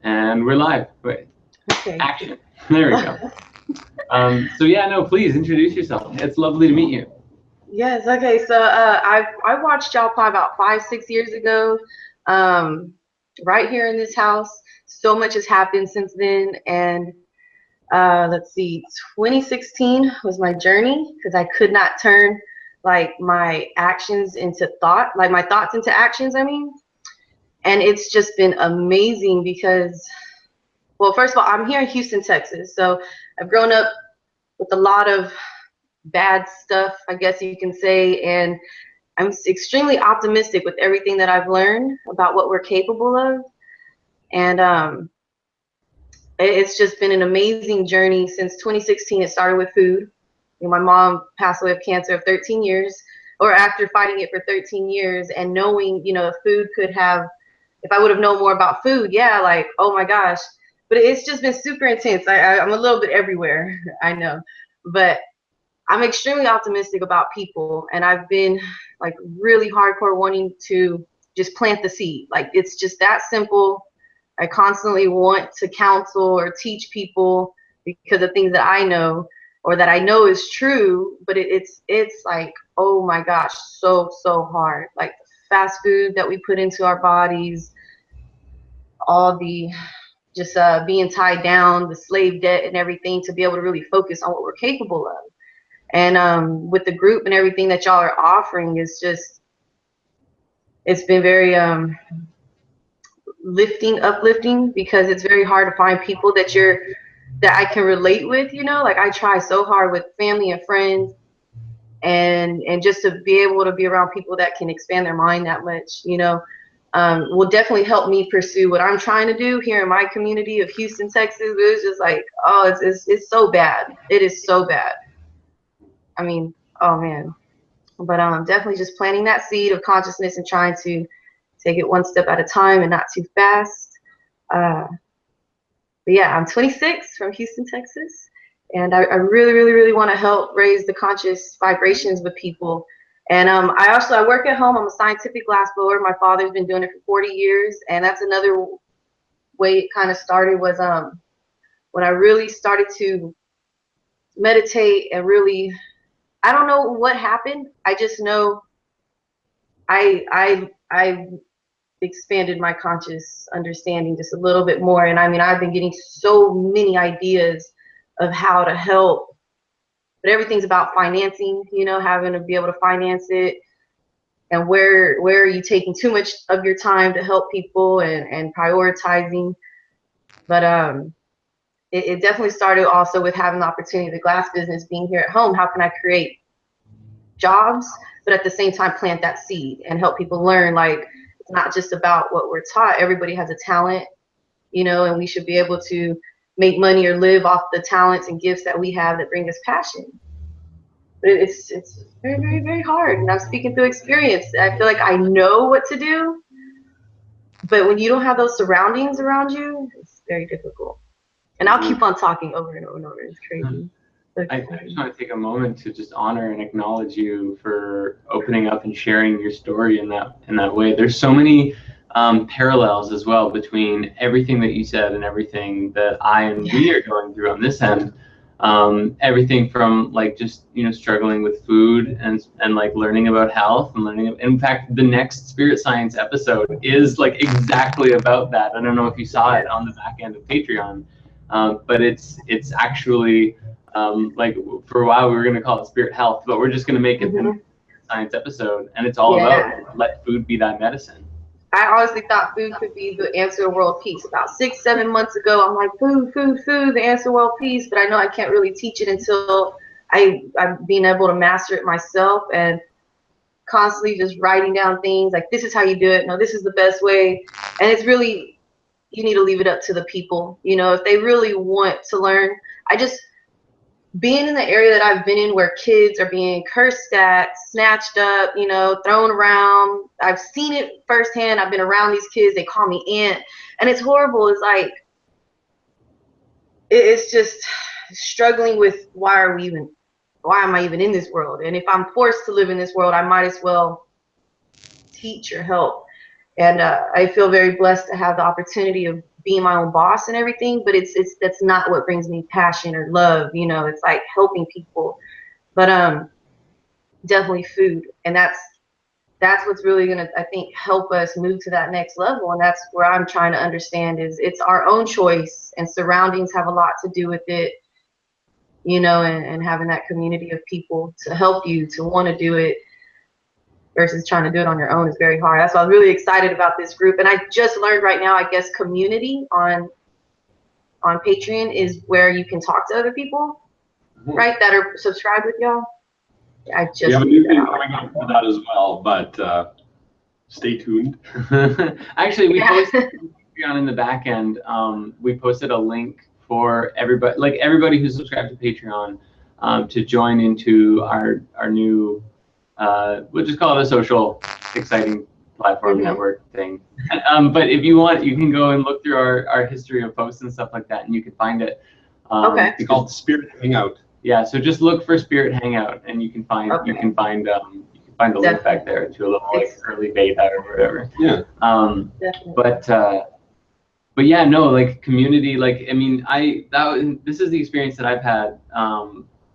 And we're live. Wait. Okay. Action. There we go. So yeah, no, please introduce yourself. It's lovely to meet you. Yes. Okay. So I watched y'all probably about 5-6 years ago, right here in this house. So much has happened since then, and let's see, 2016 was my journey because I could not turn like my actions into thought, like my thoughts into actions. I mean, and it's just been amazing because, well, first of all, I'm here in Houston, Texas, so I've grown up with a lot of bad stuff, I guess you can say, and I'm extremely optimistic with everything that I've learned about what we're capable of. And it's just been an amazing journey since 2016. It started with food. You know, my mom passed away of cancer of 13 years, or after fighting it for 13 years, and knowing, you know, food could have, if I would have known more about food, yeah, like, oh my gosh. But it's just been super intense. I'm a little bit everywhere, I know. But I'm extremely optimistic about people, and I've been like really hardcore wanting to just plant the seed. Like, it's just that simple. I constantly want to counsel or teach people because of things that I know or that I know is true, but it's like, oh my gosh, so hard. Like the fast food that we put into our bodies, all the just being tied down, the slave debt and everything, to be able to really focus on what we're capable of. And with the group and everything that y'all are offering, is just, it's been very uplifting, because it's very hard to find people that I can relate with, you know. Like, I try so hard with family and friends, and just to be able to be around people that can expand their mind that much, you know, will definitely help me pursue what I'm trying to do here in my community of Houston, Texas. But it's just like, oh, it's so bad. It is so bad. I mean, oh man. But definitely just planting that seed of consciousness and trying to take it one step at a time and not too fast. But yeah, I'm 26 from Houston, Texas, and I really want to help raise the conscious vibrations with people. And I work at home. I'm a scientific glass blower. My father's been doing it for 40 years, and that's another way it kind of started, was when I really started to meditate and really, I don't know what happened. I just know I expanded my conscious understanding just a little bit more. And I mean, I've been getting so many ideas of how to help, but everything's about financing, you know, having to be able to finance it, and where are you taking too much of your time to help people, and prioritizing. But it definitely started also with having the opportunity of the glass business, being here at home. How can I create jobs, but at the same time plant that seed and help people learn, like, it's not just about what we're taught. Everybody has a talent, you know, and we should be able to make money or live off the talents and gifts that we have that bring us passion. But it's very hard, and I'm speaking through experience. I feel like I know what to do, but when you don't have those surroundings around you, it's very difficult. And I'll keep on talking over and over and over. It's crazy. I just want to take a moment to just honor and acknowledge you for opening up and sharing your story in that way. There's so many parallels as well between everything that you said and everything that I and we are going through on this end. Everything from, like, just, you know, struggling with food and like learning about health and learning. In fact, the next Spirit Science episode is like exactly about that. I don't know if you saw it on the back end of Patreon, but it's actually. Like, for a while we were going to call it Spirit Health, but we're just going to make it the Science episode, and it's all about let food be thy medicine. I honestly thought food could be the answer to world peace. About 6-7 months ago, I'm like, food, the answer to world peace. But I know I can't really teach it until I'm being able to master it myself, and constantly just writing down things like, this is how you do it. No, this is the best way. And it's really, you need to leave it up to the people. You know, if they really want to learn. Being in the area that I've been in, where kids are being cursed at, snatched up, you know, thrown around, I've seen it firsthand. I've been around these kids. They call me aunt, and it's horrible. It's like, it's just struggling with, why am I even in this world? And if I'm forced to live in this world, I might as well teach or help. And I feel very blessed to have the opportunity of being my own boss and everything, but that's not what brings me passion or love, you know. It's like helping people. But definitely food, and that's what's really gonna, I think, help us move to that next level. And that's where I'm trying to understand is it's our own choice, and surroundings have a lot to do with it, you know, and having that community of people to help you to want to do it versus trying to do it on your own is very hard. That's why I was really excited about this group. And I just learned right now, I guess, community on Patreon is where you can talk to other people, right, that are subscribed with y'all. I just we have a new thing coming up for that as well, but stay tuned. Actually, we posted Patreon in the back end. We posted a link for everybody, like everybody who's subscribed to Patreon, to join into our new, we'll just call it a social, exciting platform network thing. But if you want, you can go and look through our history of posts and stuff like that, and you can find it. It's called Spirit Hangout. Yeah, so just look for Spirit Hangout, and you can find the link back there to a little like early beta or whatever. Yeah. But yeah, no, like community, like I mean, this is the experience that I've had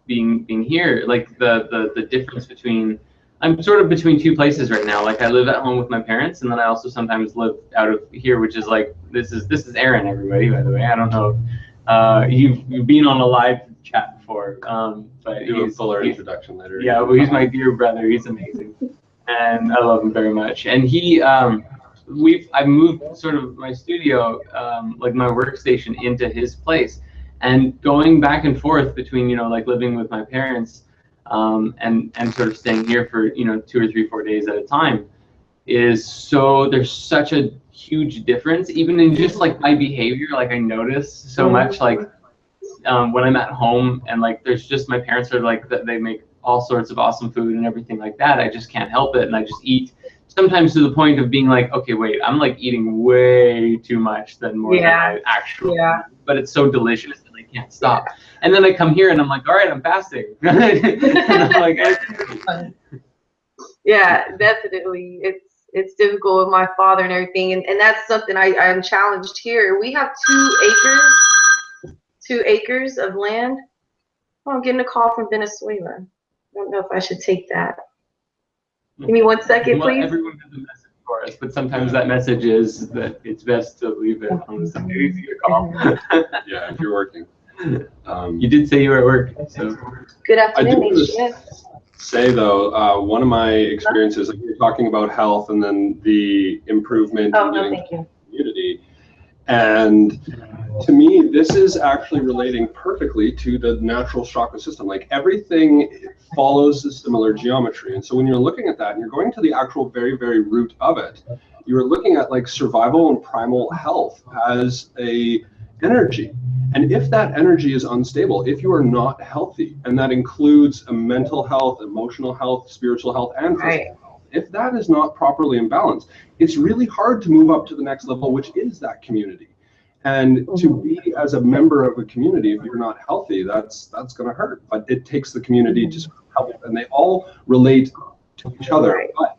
being here. Like the difference between, I'm sort of between two places right now. Like I live at home with my parents, and then I also sometimes live out of here, which is like this is Aaron, everybody, by the way. I don't know if you've been on a live chat before, but do a fuller introduction later. Yeah, well, he's my dear brother. He's amazing, and I love him very much. And I've moved sort of my studio, like my workstation, into his place, and going back and forth between, you know, like living with my parents, and sort of staying here for, you know, 2 or 3, 4 days at a time, there's such a huge difference, even in just like my behavior. Like I notice so much, like when I'm at home and like there's just, my parents are like, they make all sorts of awesome food and everything like that. I just can't help it, and I just eat, sometimes to the point of being like, okay, wait, I'm like eating way too much than I actually, but it's so delicious and I can't stop. And then I come here and I'm like, all right, I'm fasting. And I'm like, yeah, definitely. It's difficult with my father and everything, and that's something I'm challenged here. We have 2 acres of land. Oh, I'm getting a call from Venezuela. I don't know if I should take that. Give me 1 second, please. Everyone has a message for us, but sometimes that message is that it's best to leave it on the easy to call. Yeah, if you're working. You did say you were at work, so. Good afternoon. Say though, one of my experiences, like you're talking about health and then the improvement in community, and to me, this is actually relating perfectly to the natural chakra system. Like everything follows a similar geometry. And so when you're looking at that and you're going to the actual very, very root of it, you're looking at like survival and primal health as a energy. And if that energy is unstable, if you are not healthy, and that includes a mental health, emotional health, spiritual health, and physical health, if that is not properly in balance, it's really hard to move up to the next level, which is that community. And to be as a member of a community, if you're not healthy, that's going to hurt. But it takes the community to help, and they all relate to each other. But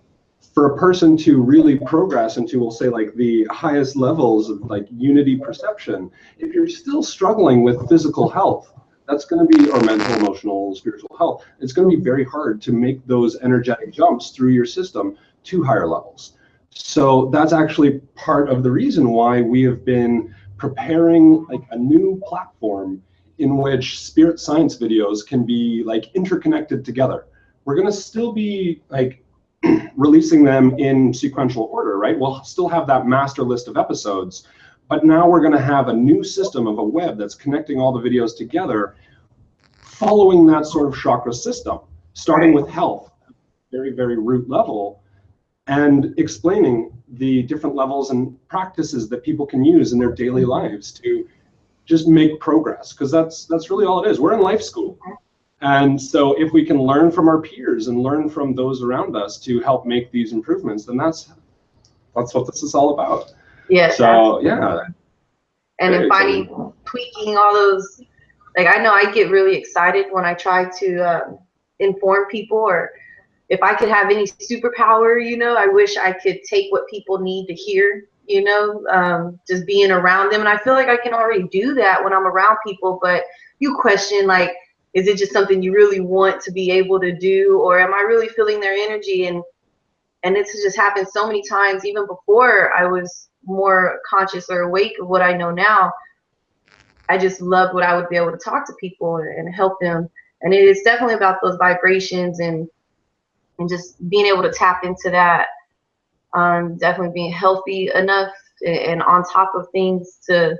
for a person to really progress into, we'll say, like the highest levels of like unity perception, if you're still struggling with physical health, that's going to be, or mental, emotional, spiritual health, it's going to be very hard to make those energetic jumps through your system to higher levels. So that's actually part of the reason why we have been preparing like a new platform in which spirit science videos can be like interconnected together. We're going to still be like releasing them in sequential order, right? We'll still have that master list of episodes, but now we're going to have a new system of a web that's connecting all the videos together, following that sort of chakra system, starting with health, very, very root level, and explaining the different levels and practices that people can use in their daily lives to just make progress, because that's really all it is. We're in life school. And so if we can learn from our peers and learn from those around us to help make these improvements, then that's what this is all about. Yes. So yeah. And then finding, tweaking all those, like I know I get really excited when I try to inform people, or if I could have any superpower, you know, I wish I could take what people need to hear, you know, just being around them. And I feel like I can already do that when I'm around people, but you question, like, is it just something you really want to be able to do, or am I really feeling their energy? And this has just happened so many times, even before I was more conscious or awake of what I know now. I just loved what I would be able to talk to people and help them. And it is definitely about those vibrations and just being able to tap into that. Definitely being healthy enough and on top of things to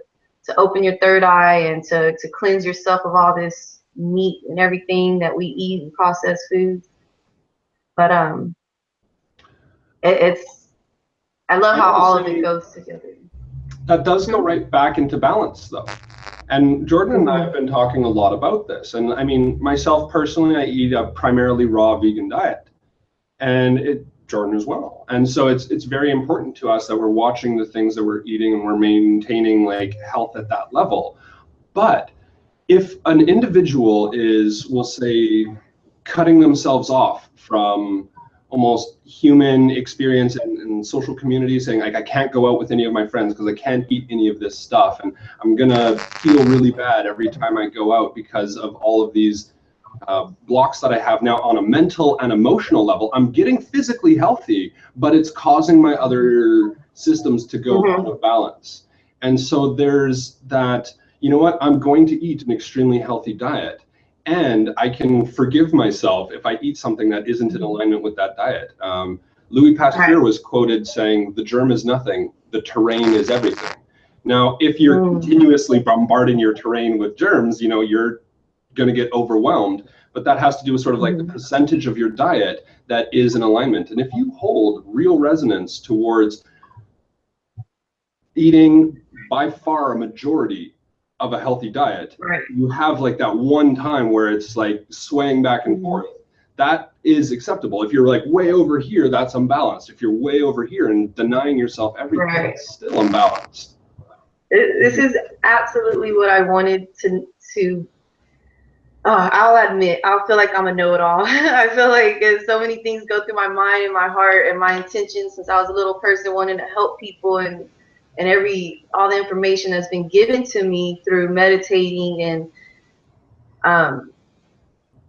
open your third eye and to cleanse yourself of all this meat and everything that we eat and processed foods. But it's I love how all of it goes together. That does go right back into balance, though. And Jordan and I have been talking a lot about this. And I mean, myself personally, I eat a primarily raw vegan diet, and Jordan as well. And so it's very important to us that we're watching the things that we're eating and we're maintaining like health at that level. But if an individual is, we'll say, cutting themselves off from almost human experience and social community, saying like, I can't go out with any of my friends because I can't eat any of this stuff, and I'm gonna feel really bad every time I go out because of all of these blocks that I have now on a mental and emotional level. I'm getting physically healthy, but it's causing my other systems to go out of balance. And so there's that, you know what, I'm going to eat an extremely healthy diet, and I can forgive myself if I eat something that isn't in alignment with that diet. Louis Pasteur was quoted saying, "The germ is nothing, the terrain is everything." Now, if you're continuously bombarding your terrain with germs, you know, you're going to get overwhelmed. But that has to do with sort of like the percentage of your diet that is in alignment. And if you hold real resonance towards eating by far a majority of a healthy diet, you have like that one time where it's like swaying back and forth. That is acceptable. If you're like way over here, that's unbalanced. If you're way over here and denying yourself everything, it's still unbalanced. This is absolutely what I wanted to I'll admit, I feel like I'm a know-it-all. I feel like so many things go through my mind and my heart, and my intention since I was a little person wanting to help people, and all the information that's been given to me through meditating and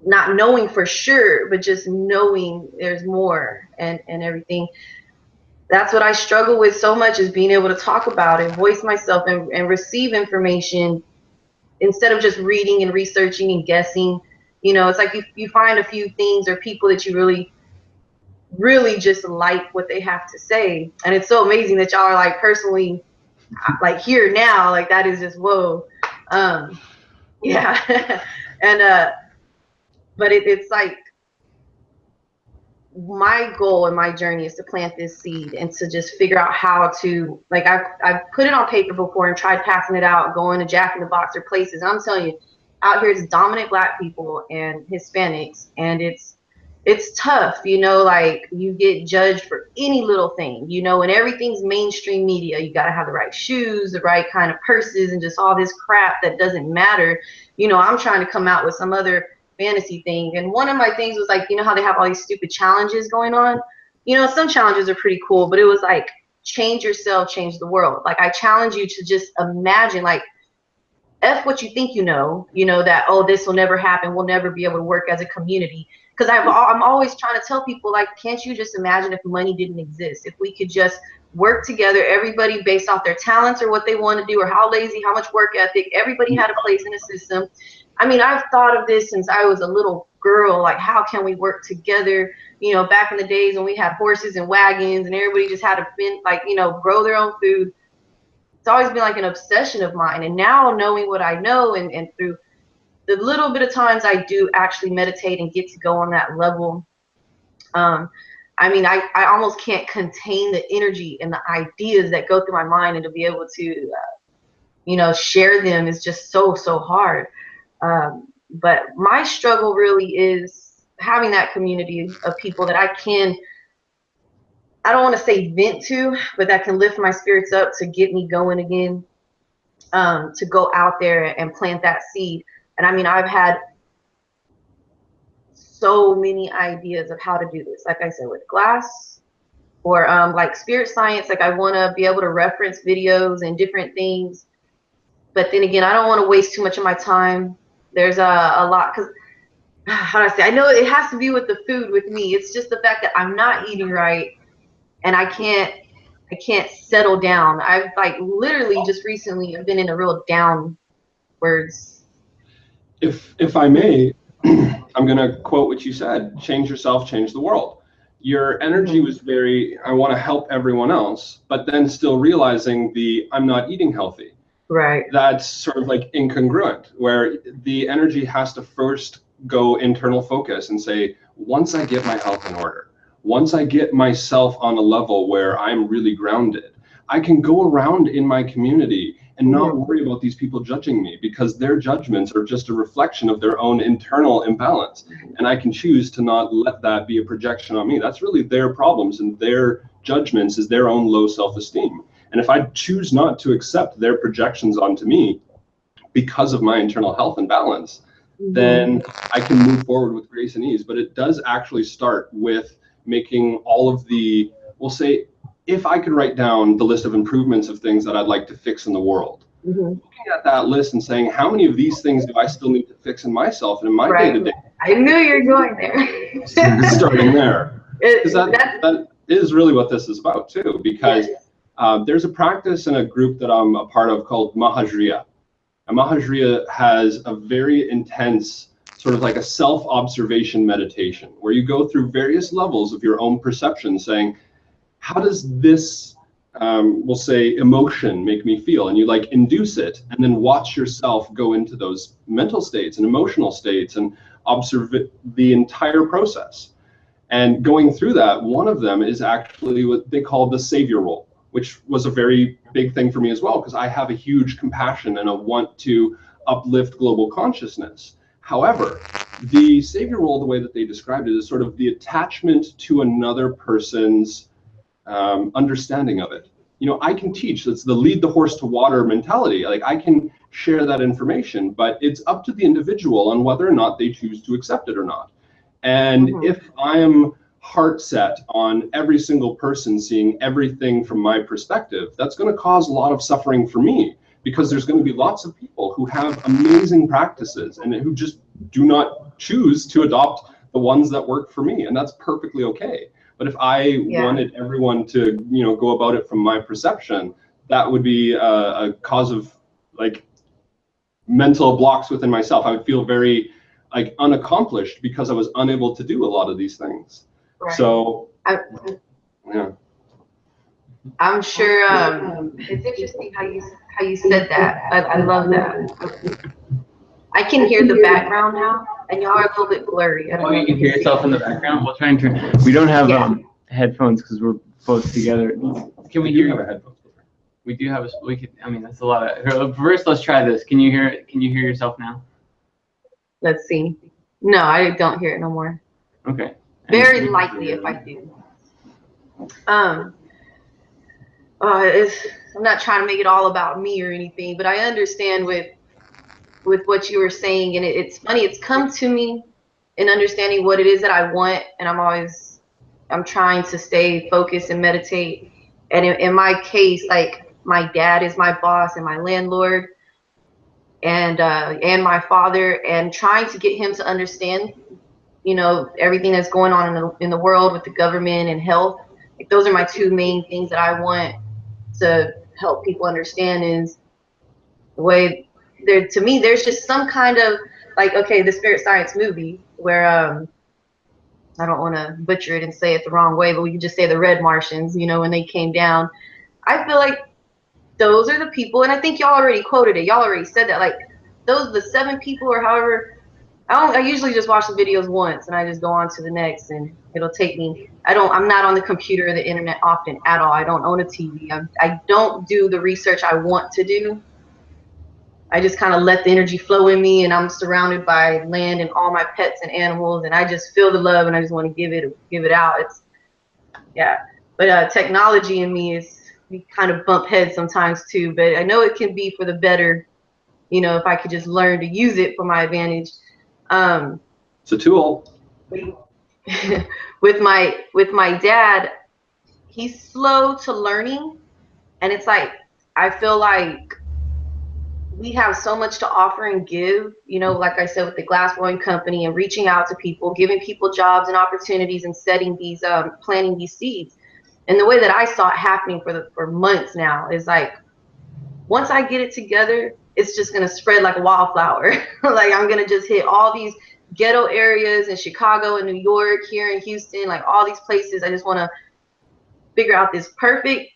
not knowing for sure, but just knowing there's more and everything. That's what I struggle with so much, is being able to talk about it, voice myself, and receive information instead of just reading and researching and guessing. You know, it's like you find a few things or people that you really, really just like what they have to say. And it's so amazing that y'all are like personally like here now, like that is just whoa. Yeah. And but it's like my goal and my journey is to plant this seed and to just figure out how to, like, I've put it on paper before and tried passing it out, going to Jack in the Box or places. I'm telling you, out here it's dominant Black people and Hispanics, and it's tough, you know, like you get judged for any little thing, you know, and everything's mainstream media. You got to have the right shoes, the right kind of purses, and just all this crap that doesn't matter. You know, I'm trying to come out with some other fantasy thing, and one of my things was like, you know how they have all these stupid challenges going on? You know, some challenges are pretty cool, but it was like, change yourself, change the world. Like, I challenge you to just imagine, like, F what you think you know, that, oh, this will never happen, we'll never be able to work as a community. Because I'm always trying to tell people, like, can't you just imagine if money didn't exist? If we could just work together, everybody based off their talents or what they want to do or how lazy, how much work ethic, everybody had a place in the system. I mean, I've thought of this since I was a little girl, like, how can we work together? You know, back in the days when we had horses and wagons and everybody just had to like, you know, grow their own food. It's always been like an obsession of mine. And now knowing what I know and through the little bit of times I do actually meditate and get to go on that level, I mean, I almost can't contain the energy and the ideas that go through my mind, and to be able to, you know, share them is just so hard. But my struggle really is having that community of people that I don't want to say vent to, but that can lift my spirits up to get me going again, to go out there and plant that seed. And I mean, I've had so many ideas of how to do this. Like I said, with glass, or like spirit science. Like I want to be able to reference videos and different things. But then again, I don't want to waste too much of my time. There's a lot, because how do I say? I know it has to be with the food with me. It's just the fact that I'm not eating right, and I can't settle down. I've like literally just recently have been in a real downwards. If I may, I'm going to quote what you said: change yourself, change the world. Your energy was very, I want to help everyone else, but then still realizing I'm not eating healthy. Right. That's sort of like incongruent, where the energy has to first go internal focus and say, once I get my health in order, once I get myself on a level where I'm really grounded, I can go around in my community and not worry about these people judging me, because their judgments are just a reflection of their own internal imbalance. And I can choose to not let that be a projection on me. That's really their problems, and their judgments is their own low self-esteem. And if I choose not to accept their projections onto me because of my internal health and balance, then I can move forward with grace and ease. But it does actually start with making all of the, we'll say, if I could write down the list of improvements of things that I'd like to fix in the world, looking at that list and saying, how many of these things do I still need to fix in myself and in my day-to-day? I knew you were going there. Starting there. Because that is really what this is about too, because there's a practice in a group that I'm a part of called Mahajriya. And Mahajriya has a very intense sort of like a self-observation meditation where you go through various levels of your own perception, saying, how does this, we'll say, emotion make me feel? And you like induce it and then watch yourself go into those mental states and emotional states and observe the entire process. And going through that, one of them is actually what they call the savior role, which was a very big thing for me as well, because I have a huge compassion and a want to uplift global consciousness. However, the savior role, the way that they described it, is sort of the attachment to another person's understanding of it. You know, I can teach, that's the lead the horse to water mentality. Like I can share that information, but it's up to the individual on whether or not they choose to accept it or not. And if I'm heart set on every single person seeing everything from my perspective, that's going to cause a lot of suffering for me, because there's going to be lots of people who have amazing practices and who just do not choose to adopt the ones that work for me, and that's perfectly okay. But if I wanted everyone to, you know, go about it from my perception, that would be a cause of like mental blocks within myself. I would feel very like unaccomplished because I was unable to do a lot of these things. Right. So I'm sure it's interesting how you said that. I love that. I can hear the background now, and y'all are a little bit blurry. Oh, you can hear yourself in the background? We'll try and turn. We don't have headphones because we're both together. Can we hear you? Headphones. We do have a. We could. I mean, that's a lot of. First, let's try this. Can you hear it? Can you hear yourself now? Let's see. No, I don't hear it no more. Okay. Very likely if I do. I'm not trying to make it all about me or anything, but I understand with what you were saying, and it's funny. It's come to me in understanding what it is that I want, and I'm trying to stay focused and meditate. And in my case, like my dad is my boss and my landlord, and my father, and trying to get him to understand, you know, everything that's going on in the world with the government and health. Like those are my two main things that I want to help people understand. Is the way there, to me, there's just some kind of like, okay, the spirit science movie where I don't want to butcher it and say it the wrong way, but we can just say the Red Martians, you know, when they came down. I feel like those are the people, and I think y'all already quoted it. Y'all already said that. Like those, the 7 people or however. I usually just watch the videos once and I just go on to the next, and it'll take me. I'm not on the computer or the internet often at all. I don't own a TV. I don't do the research I want to do. I just kind of let the energy flow in me, and I'm surrounded by land and all my pets and animals, and I just feel the love and I just want to give it out. It's but technology in me we kind of bump heads sometimes too, but I know it can be for the better, you know, if I could just learn to use it for my advantage. It's a tool. With my dad, he's slow to learning. And it's like, I feel like we have so much to offer and give, you know, like I said, with the glass blowing company and reaching out to people, giving people jobs and opportunities and setting these, planting these seeds. And the way that I saw it happening for months now is like, once I get it together, it's just going to spread like a wildflower. Like I'm going to just hit all these ghetto areas in Chicago and New York, here in Houston, like all these places. I just want to figure out this perfect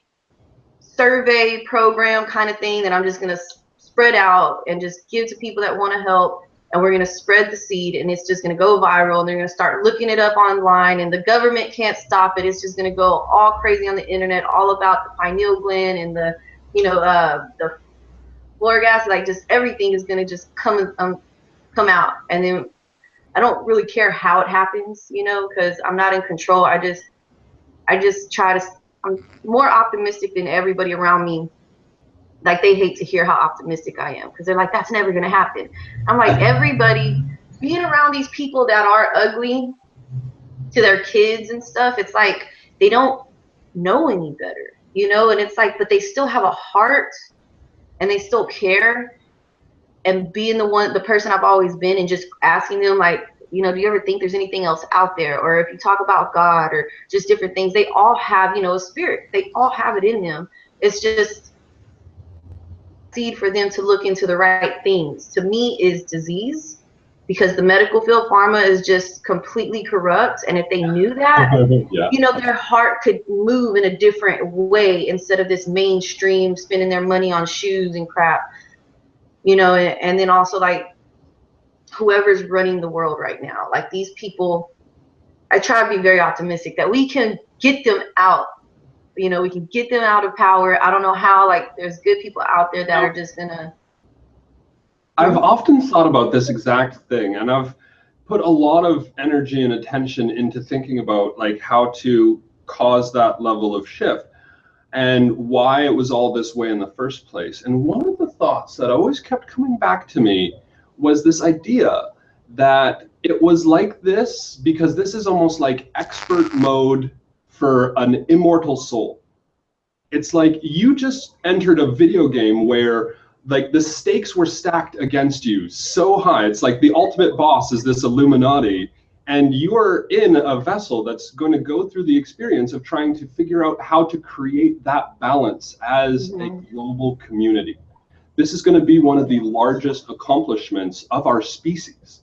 survey program kind of thing that I'm just going to spread out and just give to people that want to help. And we're going to spread the seed, and it's just going to go viral, and they're going to start looking it up online, and the government can't stop it. It's just going to go all crazy on the internet, all about the pineal gland and the, you know, the floor gas, like just everything is going to just come out. And then I don't really care how it happens, you know, because I'm not in control. I just try to, I'm more optimistic than everybody around me. Like they hate to hear how optimistic I am because they're like, that's never going to happen. I'm like, everybody being around these people that are ugly to their kids and stuff, it's like they don't know any better, you know? And it's like, but they still have a heart and they still care. And being the person I've always been, and just asking them, like, you know, do you ever think there's anything else out there? Or if you talk about God or just different things, they all have, you know, a spirit. They all have it in them. It's just seed for them to look into the right things. To me, is disease, because the medical field, pharma, is just completely corrupt. And if they knew that, Yeah. you know, their heart could move in a different way instead of this mainstream spending their money on shoes and crap. You know, and then also like whoever's running the world right now, like these people, I try to be very optimistic that we can get them out. You know, we can get them out of power. I don't know how, like there's good people out there that are just gonna. I've often thought about this exact thing, and I've put a lot of energy and attention into thinking about like how to cause that level of shift and why it was all this way in the first place. And one of the thoughts that always kept coming back to me was this idea that it was like this because this is almost like expert mode for an immortal soul. It's like you just entered a video game where like the stakes were stacked against you so high. It's like the ultimate boss is this Illuminati, and you are in a vessel that's going to go through the experience of trying to figure out how to create that balance as a global community. This is going to be one of the largest accomplishments of our species.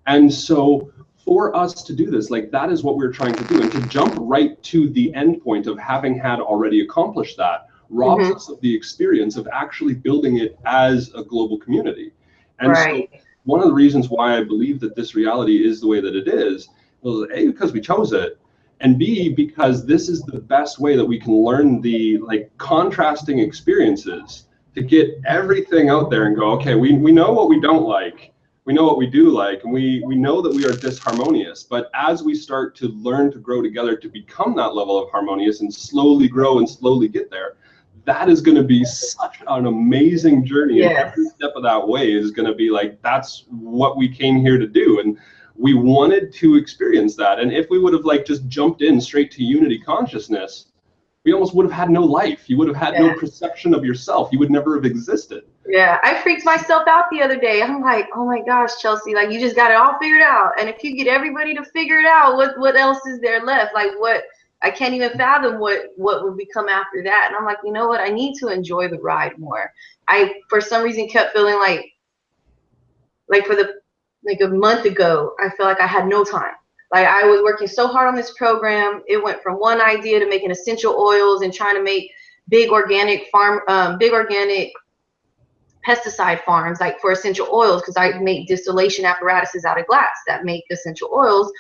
And so for us to do this, like that is what we're trying to do. And to jump right to the end point of having had already accomplished that robs us of the experience of actually building it as a global community. And so one of the reasons why I believe that this reality is the way that it is A, because we chose it, and B, because this is the best way that we can learn the like contrasting experiences to get everything out there and go, okay, we know what we don't like. We know what we do like, and we know that we are disharmonious. But as we start to learn to grow together to become that level of harmonious and slowly grow and slowly get there, that is going to be such an amazing journey. And every step of that way is going to be like, that's what we came here to do. And we wanted to experience that. And if we would have like just jumped in straight to unity consciousness, we almost would have had no life. You would have had no perception of yourself. You would never have existed. Yeah, I freaked myself out the other day. I'm like, oh my gosh, Chelsea, like you just got it all figured out. And if you get everybody to figure it out, what else is there left? Like what, I can't even fathom what would become after that. And I'm like, you know what? I need to enjoy the ride more. I, for some reason, kept feeling like for a month ago, I felt like I had no time. Like I was working so hard on this program. It went from one idea to making essential oils and trying to make big organic pesticide farms, like for essential oils, because I make distillation apparatuses out of glass that make essential oils.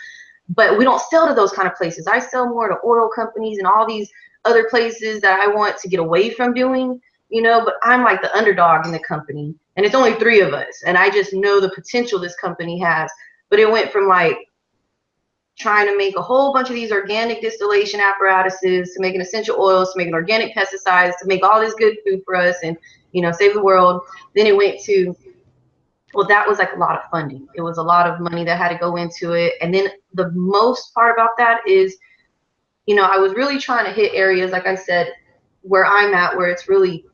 But we don't sell to those kind of places. I sell more to oil companies and all these other places that I want to get away from doing, you know, but I'm like the underdog in the company. And it's only 3 of us. And I just know the potential this company has. But it went from like trying to make a whole bunch of these organic distillation apparatuses to making essential oils, to making organic pesticides, to make all this good food for us and, you know, save the world. Then it went to, well, that was like a lot of funding. It was a lot of money that had to go into it. And then the most part about that is you know, I was really trying to hit areas, like I said, where I'm at, where it's really,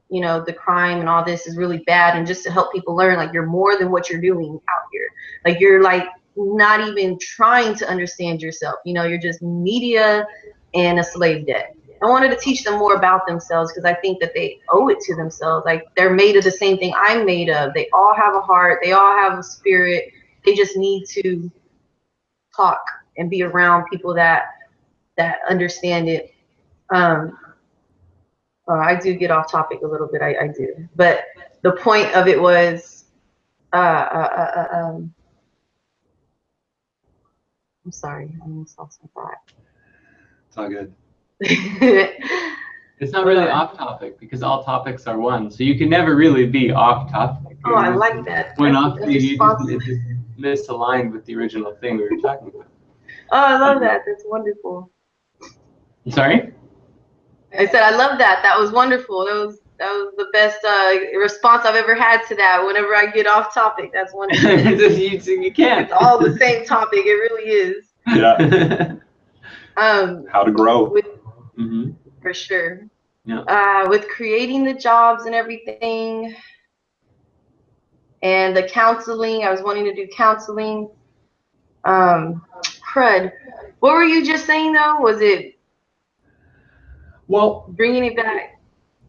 you know, the crime and all this is really bad, and just to help people learn, like, you're more than what you're doing out here. Like, you're like not even trying to understand yourself, you know, you're just media and a slave debt. I wanted to teach them more about themselves, because I think that they owe it to themselves. Like, they're made of the same thing I'm made of. They all have a heart. They all have a spirit. They just need to talk and be around people that understand it. I do get off topic a little bit. I do. But the point of it was, I'm sorry. I almost lost my thought. It's all good. It's not really off topic, because all topics are one, so you can never really be off topic. Oh, I like that. When off, you just misaligned with the original thing we were talking about. Oh, I love that. That's wonderful. Sorry? I said I love that. That was wonderful. That was the best response I've ever had to that. Whenever I get off topic, that's wonderful. You can't. It's all the same topic. It really is. Yeah. How to grow. For sure. Yeah. With creating the jobs and everything, and the counseling, I was wanting to do counseling. Crud. What were you just saying though? Was it? Well, bringing it back.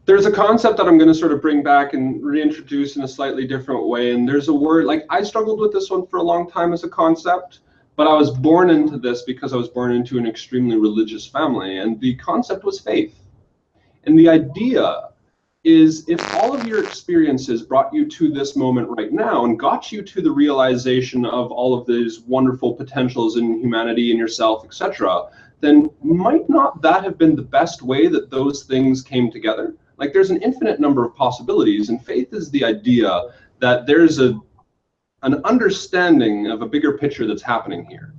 There's a concept that I'm going to sort of bring back and reintroduce in a slightly different way. And there's a word, like, I struggled with this one for a long time as a concept, but I was born into this because I was born into an extremely religious family. And the concept was faith. And the idea is, if all of your experiences brought you to this moment right now and got you to the realization of all of these wonderful potentials in humanity and yourself, etc., then might not that have been the best way that those things came together? Like, there's an infinite number of possibilities, and faith is the idea that there's an understanding of a bigger picture that's happening here.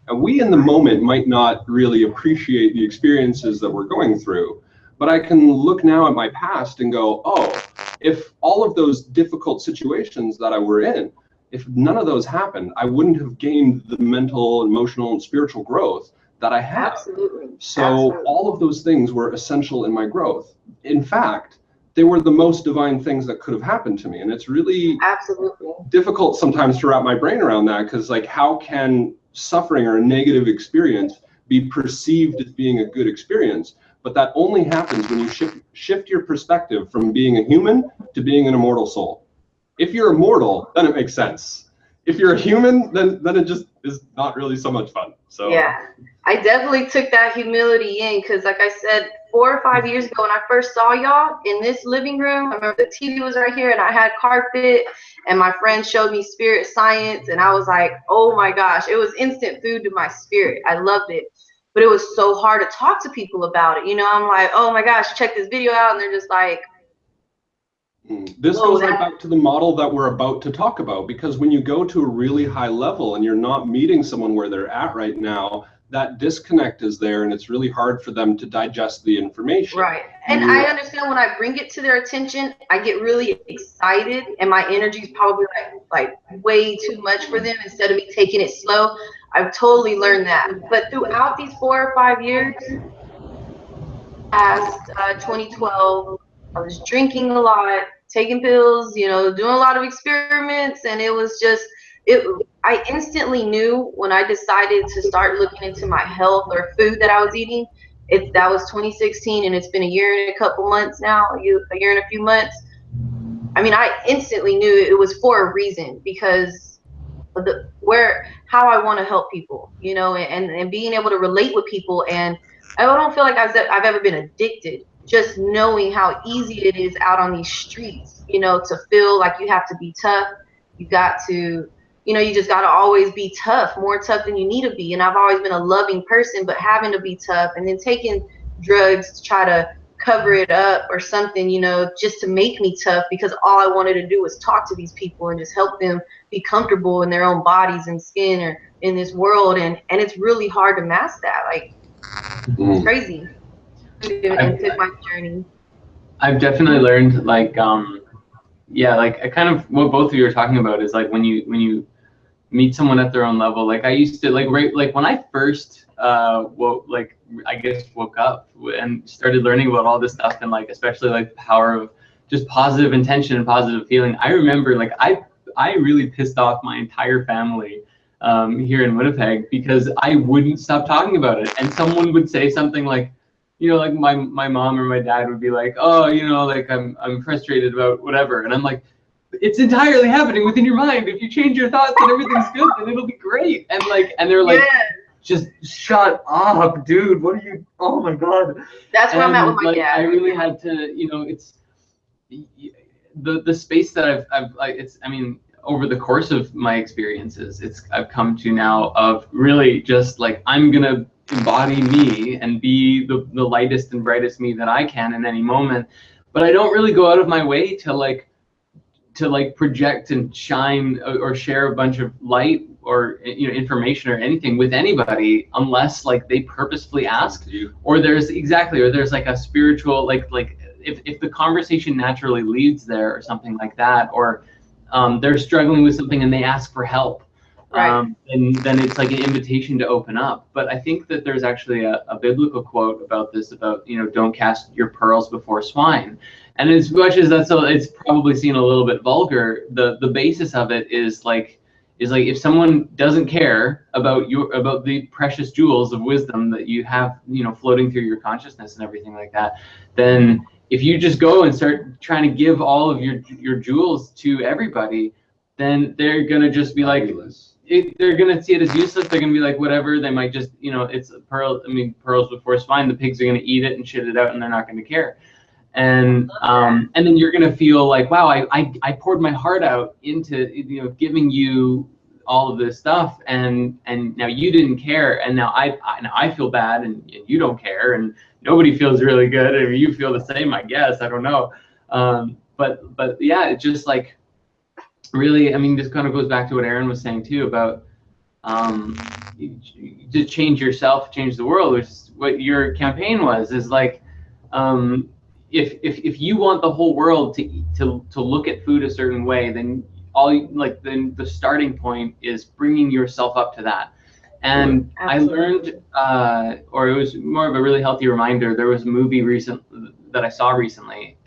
And we in the moment might not really appreciate the experiences that we're going through, but I can look now at my past and go, oh, if all of those difficult situations that I were in, if none of those happened, I wouldn't have gained the mental, emotional, and spiritual growth that I have. Absolutely. So Absolutely. all of those things were essential in my growth. In fact, they were the most divine things that could have happened to me. And it's really difficult sometimes to wrap my brain around that, because, like, how can suffering or a negative experience be perceived as being a good experience? But that only happens when you shift your perspective from being a human to being an immortal soul. If you're immortal, then it makes sense. If you're a human, then it just is not really so much fun. So yeah, I definitely took that humility in, because, like I said, 4 or 5 years ago when I first saw y'all in this living room, I remember the TV was right here and I had carpet, and my friend showed me Spirit Science, and I was like, oh my gosh, it was instant food to my spirit. I loved it. But it was so hard to talk to people about it. You know, I'm like, oh my gosh, check this video out. And they're just like, this goes right back to the model that we're about to talk about, because when you go to a really high level and you're not meeting someone where they're at right now, that disconnect is there, and it's really hard for them to digest the information. Right. And I understand when I bring it to their attention, I get really excited, and my energy is probably like way too much for them instead of me taking it slow. I've totally learned that. But throughout these 4 or 5 years, past 2012, I was drinking a lot, taking pills, you know, doing a lot of experiments, and it was just, I instantly knew when I decided to start looking into my health or food that I was eating. That was 2016, and it's been a year and a couple months now, a year and a few months. I mean, I instantly knew it was for a reason, because of how I want to help people, you know, and being able to relate with people. And I don't feel like I've ever been addicted. Just knowing how easy it is out on these streets, you know, to feel like you have to be tough. You got to, you know, you just got to always be tough, more tough than you need to be. And I've always been a loving person, but having to be tough, and then taking drugs to try to cover it up or something, you know, just to make me tough, because all I wanted to do was talk to these people and just help them be comfortable in their own bodies and skin or in this world. And it's really hard to mask that. Like, it's crazy. And took my journey. I've definitely learned, like, yeah, like, I kind of, what both of you are talking about is, like, when you meet someone at their own level. Like I used to like when I first woke up and started learning about all this stuff, and like especially like the power of just positive intention and positive feeling. I remember like I really pissed off my entire family here in Winnipeg because I wouldn't stop talking about it, and someone would say something like, like my mom or my dad would be like, oh, like I'm frustrated about whatever, and I'm like, it's entirely happening within your mind. If you change your thoughts and everything's good, then it'll be great. And they're like, just shut up, dude. What are you? Oh my god. That's where I'm at with my dad. I really had to, it's the space that over the course of my experiences, I've come to now of really just like, I'm gonna embody me and be the lightest and brightest me that I can in any moment. But I don't really go out of my way to project and shine or share a bunch of light or information or anything with anybody unless like they purposefully ask, or there's like a spiritual like if the conversation naturally leads there or something like that, or they're struggling with something and they ask for help, and then it's like an invitation to open up. But I think that there's actually a biblical quote about this, about don't cast your pearls before swine. And as much as it's probably seen a little bit vulgar, the basis of it is like if someone doesn't care about the precious jewels of wisdom that you have, floating through your consciousness and everything like that, then if you just go and start trying to give all of your jewels to everybody, then they're gonna just be like, they're gonna see it as useless. They're gonna be like, whatever. They might just, it's a pearl. Pearls before swine. The pigs are gonna eat it and shit it out, and they're not gonna care. And then you're gonna feel like, wow, I poured my heart out into giving you all of this stuff, and now you didn't care, and now I feel bad, and you don't care, and nobody feels really good, and you feel the same, I guess. I don't know, but yeah, it's just like really, this kind of goes back to what Aaron was saying too about to change yourself, change the world, which is what your campaign was. Is like, if you want the whole world to look at food a certain way, then then the starting point is bringing yourself up to that. And absolutely. I learned, or it was more of a really healthy reminder. There was a movie that I saw recently.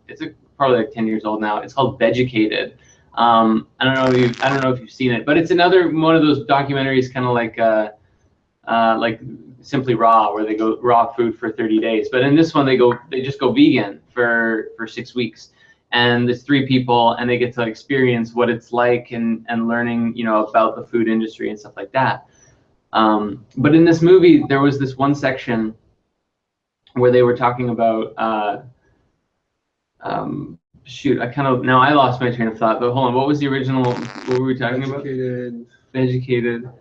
It's probably like 10 years old now. It's called Vegucated. I don't know if you've seen it, but it's another one of those documentaries, kind of like Simply Raw, where they go raw food for 30 days. But in this one, they just go vegan for 6 weeks. And there's 3 people, and they get to experience what it's like and learning, about the food industry and stuff like that. But in this movie, there was this one section where they were talking about, I lost my train of thought, but hold on, what was the original, what were we talking about? Vegucated,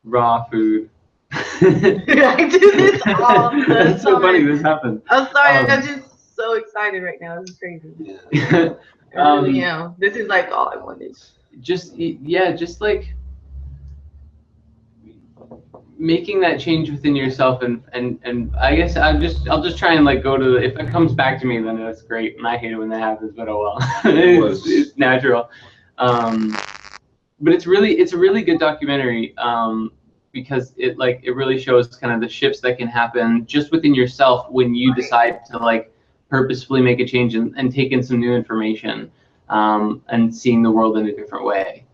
raw food. I do this all the time. It's so funny, this happened. I'm sorry, I'm just so excited right now. This is crazy. Yeah. Really, this is like all I wanted. Just like making that change within yourself, and I guess I'll just try and like go to if it comes back to me, then that's great, and I hate it when that happens, but oh well. It's natural. But it's a really good documentary, because it really shows kind of the shifts that can happen just within yourself when you decide to like purposefully make a change and take in some new information, and seeing the world in a different way.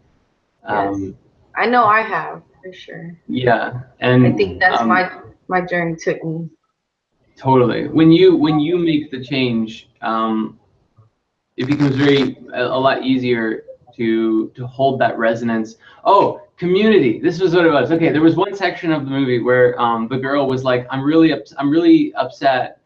Yes. I know I have, for sure. Yeah, and I think that's my journey took me. Totally. When you make the change, it becomes a lot easier to hold that resonance. Oh, community. This was what it was. Okay, there was one section of the movie where the girl was like, I'm really upset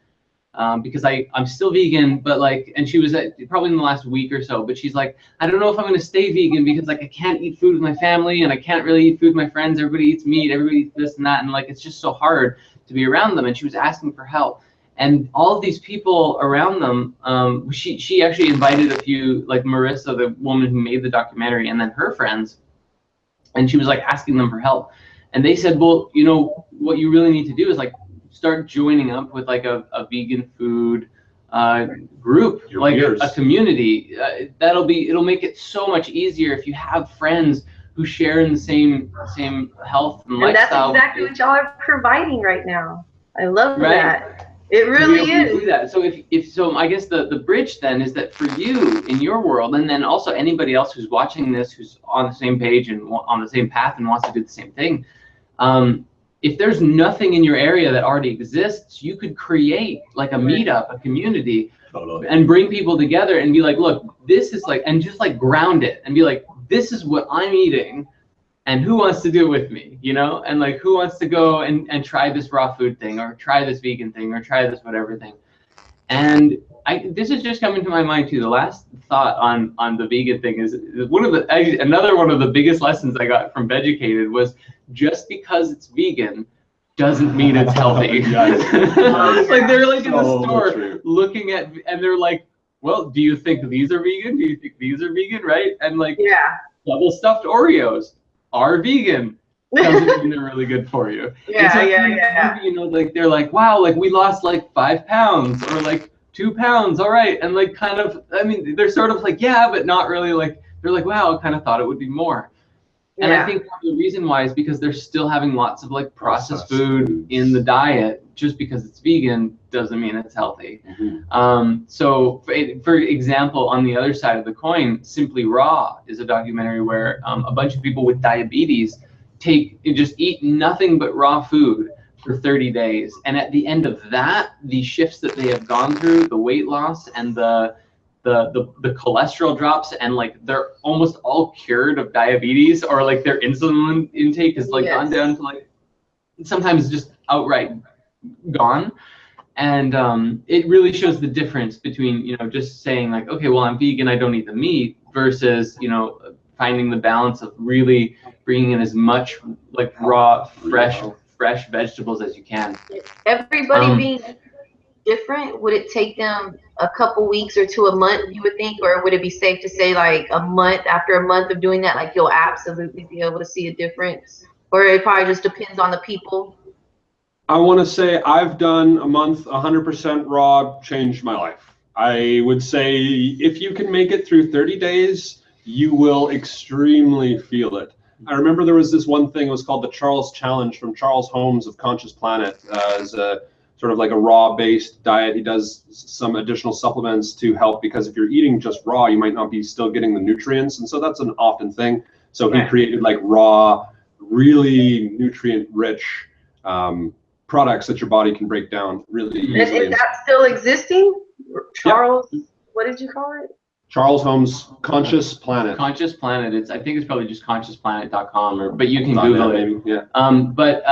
because I'm still vegan, but like, and she was probably in the last week or so, but she's like, I don't know if I'm going to stay vegan because like I can't eat food with my family, and I can't really eat food with my friends. Everybody eats meat, everybody eats this and that, and like it's just so hard to be around them. And she was asking for help, and all of these people around them, she actually invited a few, like Marissa, the woman who made the documentary, and then her friends, and she was like asking them for help, and they said, well, what you really need to do is like start joining up with like a vegan food group, like a community. It'll make it so much easier if you have friends who share in the same health and lifestyle. And that's exactly what y'all are providing right now. I love that. It really is. Do that. So so I guess the bridge then is that for you in your world, and then also anybody else who's watching this, who's on the same page and on the same path and wants to do the same thing, if there's nothing in your area that already exists, you could create like a meetup, a community, and bring people together and be like, look, this is like, and just like ground it and be like, this is what I'm eating. And who wants to do it with me, you know? And like, who wants to go and try this raw food thing, or try this vegan thing, or try this whatever thing? And this is just coming to my mind too. The last thought on the vegan thing is another one of the biggest lessons I got from Vegucated was just because it's vegan doesn't mean it's healthy. Like they're like in the store looking at, and they're like, well, do you think these are vegan? Do you think these are vegan, right? And like, double stuffed Oreos are vegan, doesn't mean they're really good for you. You know, like they're like, wow, like we lost like 5 pounds or like 2 pounds, all right, and like kind of, I mean, they're sort of like, yeah, but not really. Like they're like, wow, I kind of thought it would be more. And I think part of the reason why is because they're still having lots of like processed food in the diet. Just because it's vegan doesn't mean it's healthy. So for example, on the other side of the coin, Simply Raw is a documentary where a bunch of people with diabetes just eat nothing but raw food for 30 days. And at the end of that, the shifts that they have gone through, the weight loss and the cholesterol drops, and like they're almost all cured of diabetes, or like their insulin intake is like gone down to like sometimes just outright gone. And it really shows the difference between, you know, just saying like, okay, well, I'm vegan, I don't eat the meat, versus, you know, finding the balance of really bringing in as much like raw, fresh vegetables as you can. Everybody being different, would it take them a couple weeks or to a month, you would think, or would it be safe to say like a month, after a month of doing that, like you'll absolutely be able to see a difference? Or it probably just depends on the people? I want to say I've done a month 100% raw, changed my life. I would say if you can make it through 30 days, you will extremely feel it. I remember there was this one thing, it was called the Charles Challenge from Charles Holmes of Conscious Planet, as a sort of like a raw-based diet. He does some additional supplements to help, because if you're eating just raw, you might not be still getting the nutrients, and so that's an often thing. So he created like raw, really nutrient-rich products that your body can break down really easily. Is that still existing? Charles, what did you call it? Charles Holmes, Conscious Planet. Conscious Planet. I think it's probably just consciousplanet.com, but you can Google it. Yeah. But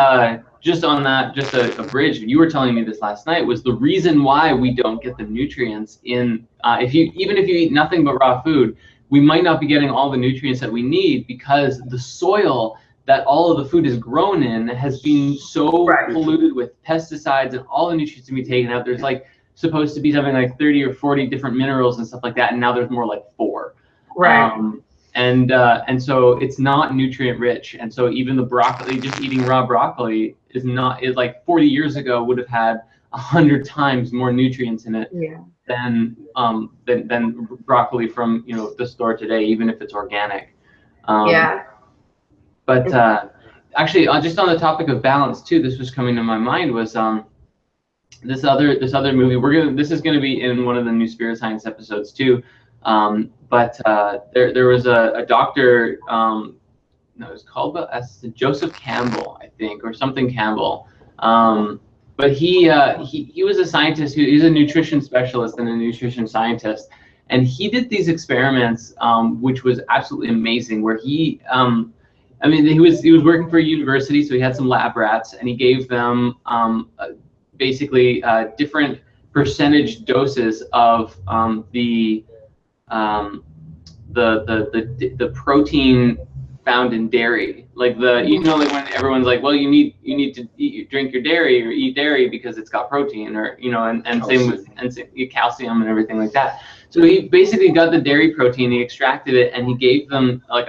just on that, just a bridge. You were telling me this last night, was the reason why we don't get the nutrients in. Even if you eat nothing but raw food, we might not be getting all the nutrients that we need, because the soil that all of the food is grown in has been so polluted with pesticides, and all the nutrients to be taken out. There's like supposed to be something like 30 or 40 different minerals and stuff like that, and now there's more like 4. And so it's not nutrient rich. And so even the broccoli, just eating raw broccoli is like 40 years ago would have had 100 times more nutrients in it than broccoli from, you know, the store today, even if it's organic. But actually, just on the topic of balance too, this was coming to my mind, was this other movie. This is gonna be in one of the new Spirit Science episodes too. But there was a doctor. No, it was called Joseph Campbell, I think, or something Campbell. But he was a scientist. He's a nutrition specialist and a nutrition scientist. And he did these experiments, which was absolutely amazing, where he was working for a university, so he had some lab rats, and he gave them basically different percentage doses of the protein found in dairy, like like when everyone's like, well, you need to drink your dairy or eat dairy because it's got protein, or and same with calcium and everything like that. So he basically got the dairy protein, he extracted it, and he gave them like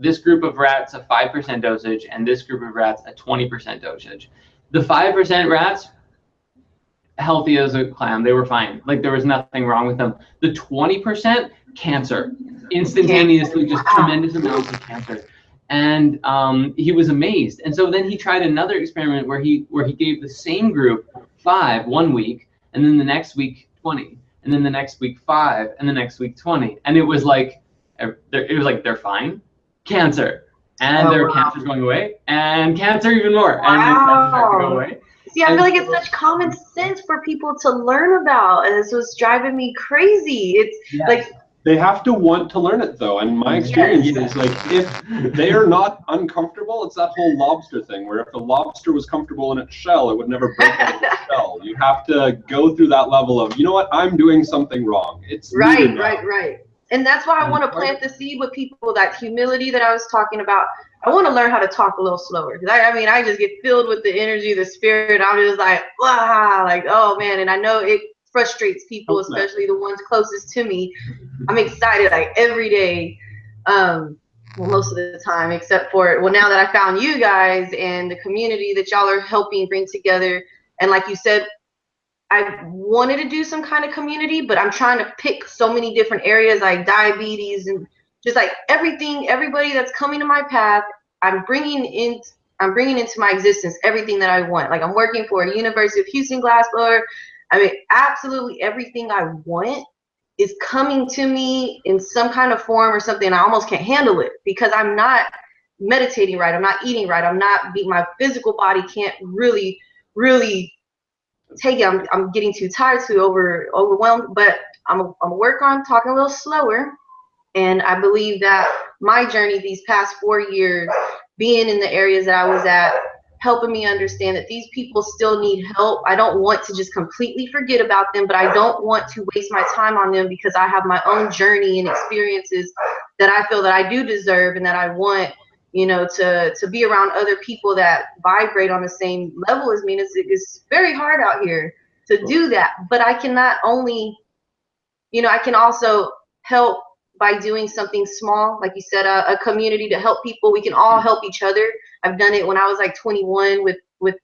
this group of rats a 5% dosage, and this group of rats a 20% dosage. The 5% rats, healthy as a clam, they were fine. Like there was nothing wrong with them. The 20%, cancer, instantaneously, just tremendous amounts of cancer. and he was amazed. And so then he tried another experiment where he gave the same group 5 1 week, and then the next week 20, and then the next week 5, and the next week 20, and it was like they're fine, cancer, and their cancer's going away, and cancer even more, and then cancer starts to go away. See, I feel like it's such common sense for people to learn about, and it's what's driving me crazy. It's like they have to want to learn it though, and my experience is like if they are not uncomfortable, it's that whole lobster thing where if the lobster was comfortable in its shell, it would never break out of its shell. You have to go through that level of, you know what, I'm doing something wrong. It's right. And that's why I want to plant the seed with people, that humility that I was talking about. I want to learn how to talk a little slower. Because I mean, I just get filled with the energy, the spirit. I'm just like, wow, like, oh man. And I know it frustrates people, especially the ones closest to me. I'm excited like every day, well, most of the time, except for, well, now that I found you guys and the community that y'all are helping bring together. And like you said, I wanted to do some kind of community, but I'm trying to pick so many different areas like diabetes and just like everybody that's coming to my path. I'm bringing into my existence everything that I want. Like I'm working for a University of Houston glassblower. I mean, absolutely everything I want is coming to me in some kind of form or something. I almost can't handle it because I'm not meditating right. I'm not eating right. My physical body can't really take it. I'm getting too tired, too overwhelmed, but I'm work on talking a little slower. And I believe that my journey these past 4 years, being in the areas that I was at, helping me understand that these people still need help. I don't want to just completely forget about them, but I don't want to waste my time on them because I have my own journey and experiences that I feel that I do deserve and that I want, you know, to be around other people that vibrate on the same level as me. And it's very hard out here to do that. But I can not only, you know, I can also help by doing something small, like you said, a community to help people. We can all help each other. I've done it when I was like 21 with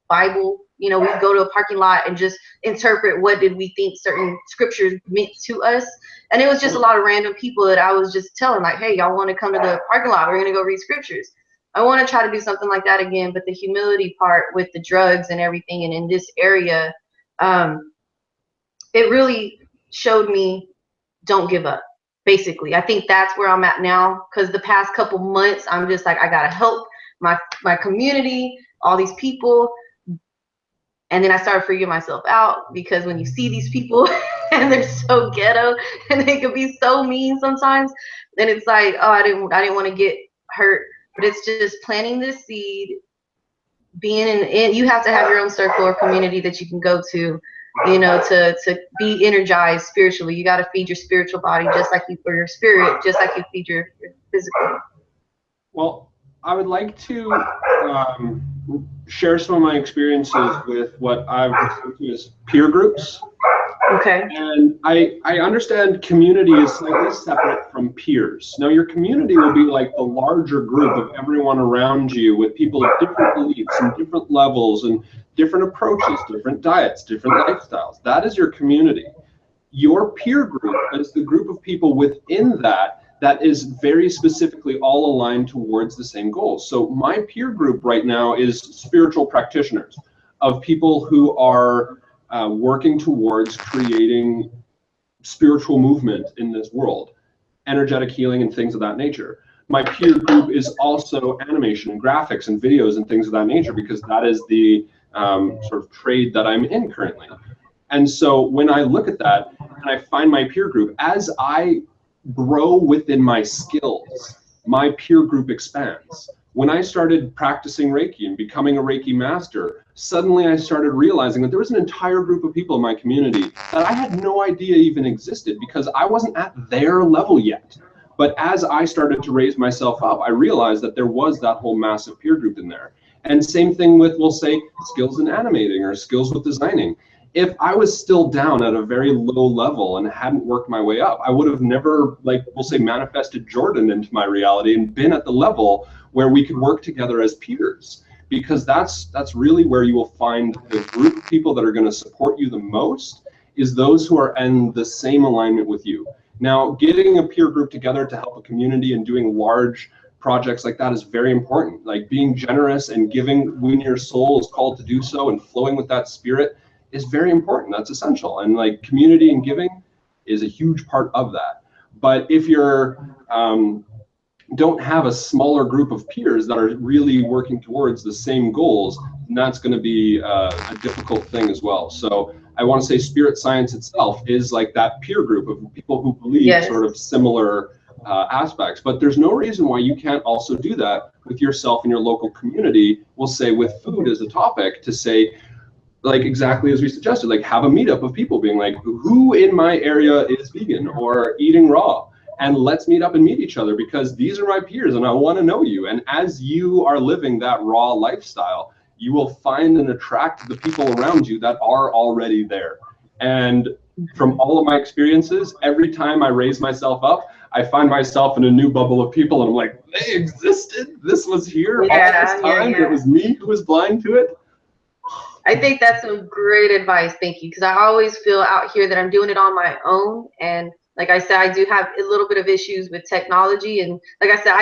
Bible. You know, we'd go to a parking lot and just interpret what did we think certain scriptures meant to us. And it was just a lot of random people that I was just telling, like, hey, y'all want to come to the parking lot? We're going to go read scriptures. I want to try to do something like that again, but the humility part with the drugs and everything and in this area, it really showed me don't give up. Basically, I think that's where I'm at now, because the past couple months, I'm just like, I got to help my community, all these people. And then I started figuring myself out, because when you see these people and they're so ghetto and they can be so mean sometimes, then it's like, oh, I didn't want to get hurt. But it's just planting this seed, being in you have to have your own circle or community that you can go to, you know, to be energized spiritually. You got to feed your spiritual body just like you, or your spirit, just like you feed your physical. Well, I would like to share some of my experiences with what I've referred to as peer groups. Okay. And I understand community is slightly separate from peers. Now, your community will be like the larger group of everyone around you with people of different beliefs and different levels and different approaches, different diets, different lifestyles. That is your community. Your peer group is the group of people within that is very specifically all aligned towards the same goals. So my peer group right now is spiritual practitioners, of people who are working towards creating spiritual movement in this world, energetic healing and things of that nature. My peer group is also animation and graphics and videos and things of that nature, because that is the sort of trade that I'm in currently. And so when I look at that and I find my peer group, as I grow within my skills, my peer group expands. When I started practicing Reiki and becoming a Reiki master, suddenly I started realizing that there was an entire group of people in my community that I had no idea even existed, because I wasn't at their level yet. But as I started to raise myself up, I realized that there was that whole massive peer group in there. And same thing with, we'll say, skills in animating or skills with designing. If I was still down at a very low level and hadn't worked my way up, I would have never, like, we'll say, manifested Jordan into my reality and been at the level where we could work together as peers. Because that's really where you will find the group of people that are going to support you the most, is those who are in the same alignment with you. Now, getting a peer group together to help a community and doing large projects like that is very important. Like being generous and giving when your soul is called to do so and flowing with that spirit is very important. That's essential. And like community and giving is a huge part of that. But if you're don't have a smaller group of peers that are really working towards the same goals, then that's going to be a difficult thing as well. So I want to say spirit science itself is like that peer group of people who believe sort of similar aspects. But there's no reason why you can't also do that with yourself and your local community. We'll say with food as a topic, to say, like exactly as we suggested, like have a meetup of people being like, who in my area is vegan or eating raw? And let's meet up and meet each other, because these are my peers and I want to know you. And as you are living that raw lifestyle, you will find and attract the people around you that are already there. And from all of my experiences, every time I raise myself up, I find myself in a new bubble of people and I'm like, they existed. This was here all this time. It was me who was blind to it. I think that's some great advice. Thank you. Because I always feel out here that I'm doing it on my own. And like I said, I do have a little bit of issues with technology. And like I said,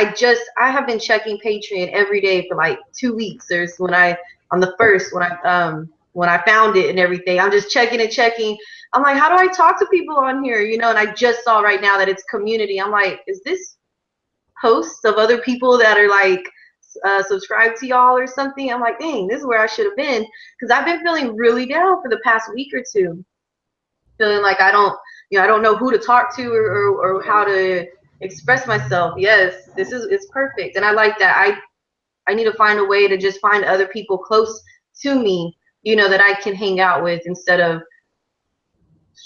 I have been checking Patreon every day for like 2 weeks. There's when I found it and everything, I'm just checking and checking. I'm like, how do I talk to people on here? You know, and I just saw right now that it's community. I'm like, is this posts of other people that are like subscribed to y'all or something? I'm like, dang, this is where I should have been. Because I've been feeling really down for the past week or two. Feeling like I don't know who to talk to or how to express myself. Yes, it's perfect. And I like that. I need to find a way to just find other people close to me, you know, that I can hang out with instead of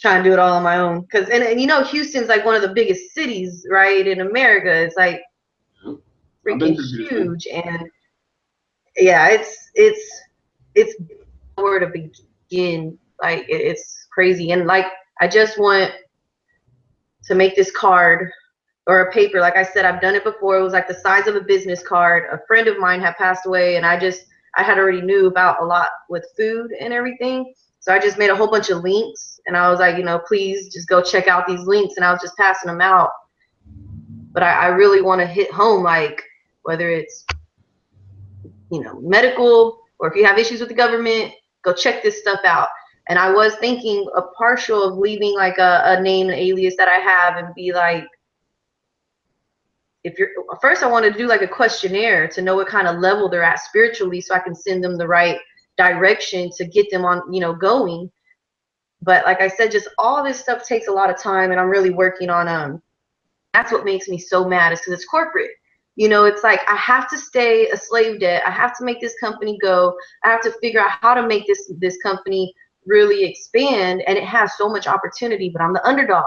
trying to do it all on my own. Because and you know, Houston's like one of the biggest cities, right, in America. It's like freaking huge. And yeah, it's where to begin. Like it's crazy. And like I just want to make this card or a paper. Like I said, I've done it before. It was like the size of a business card. A friend of mine had passed away, and I had already knew about a lot with food and everything. So I just made a whole bunch of links, and I was like, you know, please just go check out these links. And I was just passing them out. But I really want to hit home, like whether it's, you know, medical, or if you have issues with the government, go check this stuff out. And I was thinking a partial of leaving like a name, an alias that I have, and be like, first I wanted to do like a questionnaire to know what kind of level they're at spiritually, so I can send them the right direction to get them on, you know, going. But like I said, just all this stuff takes a lot of time, and I'm really working on that's what makes me so mad, is because it's corporate. You know, it's like I have to stay a slave debt. I have to make this company go. I have to figure out how to make this company really expand, and it has so much opportunity, but I'm the underdog.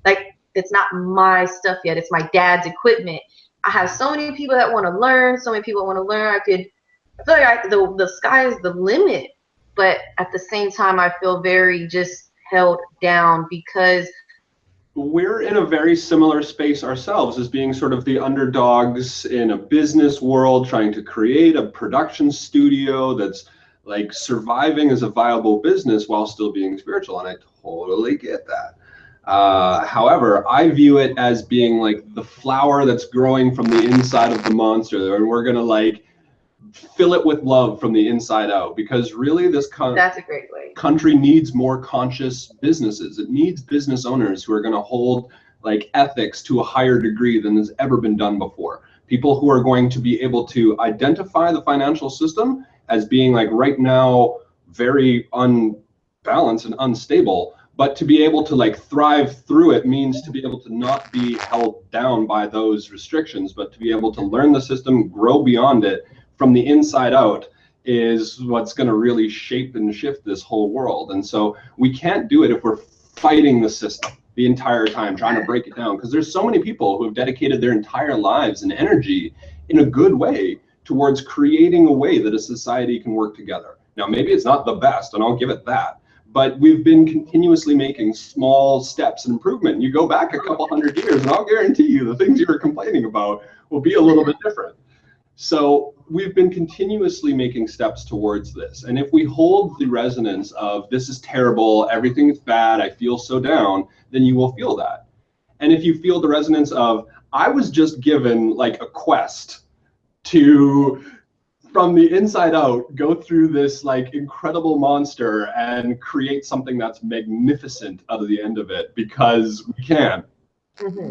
Like, it's not my stuff yet. It's my dad's equipment. I have so many people that want to learn. So many people want to learn. I feel like the sky is the limit, but at the same time, I feel very just held down because we're in a very similar space ourselves, as being sort of the underdogs in a business world, trying to create a production studio that's like surviving as a viable business while still being spiritual. And I totally get that. However, I view it as being like the flower that's growing from the inside of the monster, and we're gonna like fill it with love from the inside out, because really this that's a great way. Country needs more conscious businesses. It needs business owners who are going to hold like ethics to a higher degree than has ever been done before. People who are going to be able to identify the financial system as being like right now very unbalanced and unstable, but to be able to like thrive through it means to be able to not be held down by those restrictions, but to be able to learn the system, grow beyond it from the inside out, is what's going to really shape and shift this whole world. And so we can't do it if we're fighting the system the entire time, trying to break it down, because there's so many people who have dedicated their entire lives and energy in a good way towards creating a way that a society can work together. Now, maybe it's not the best, and I'll give it that, but we've been continuously making small steps and improvement. You go back a couple hundred years, and I'll guarantee you the things you were complaining about will be a little bit different. So we've been continuously making steps towards this. And if we hold the resonance of this is terrible, everything is bad, I feel so down, then you will feel that. And if you feel the resonance of I was just given like a quest to, from the inside out, go through this like incredible monster and create something that's magnificent out of the end of it, because we can.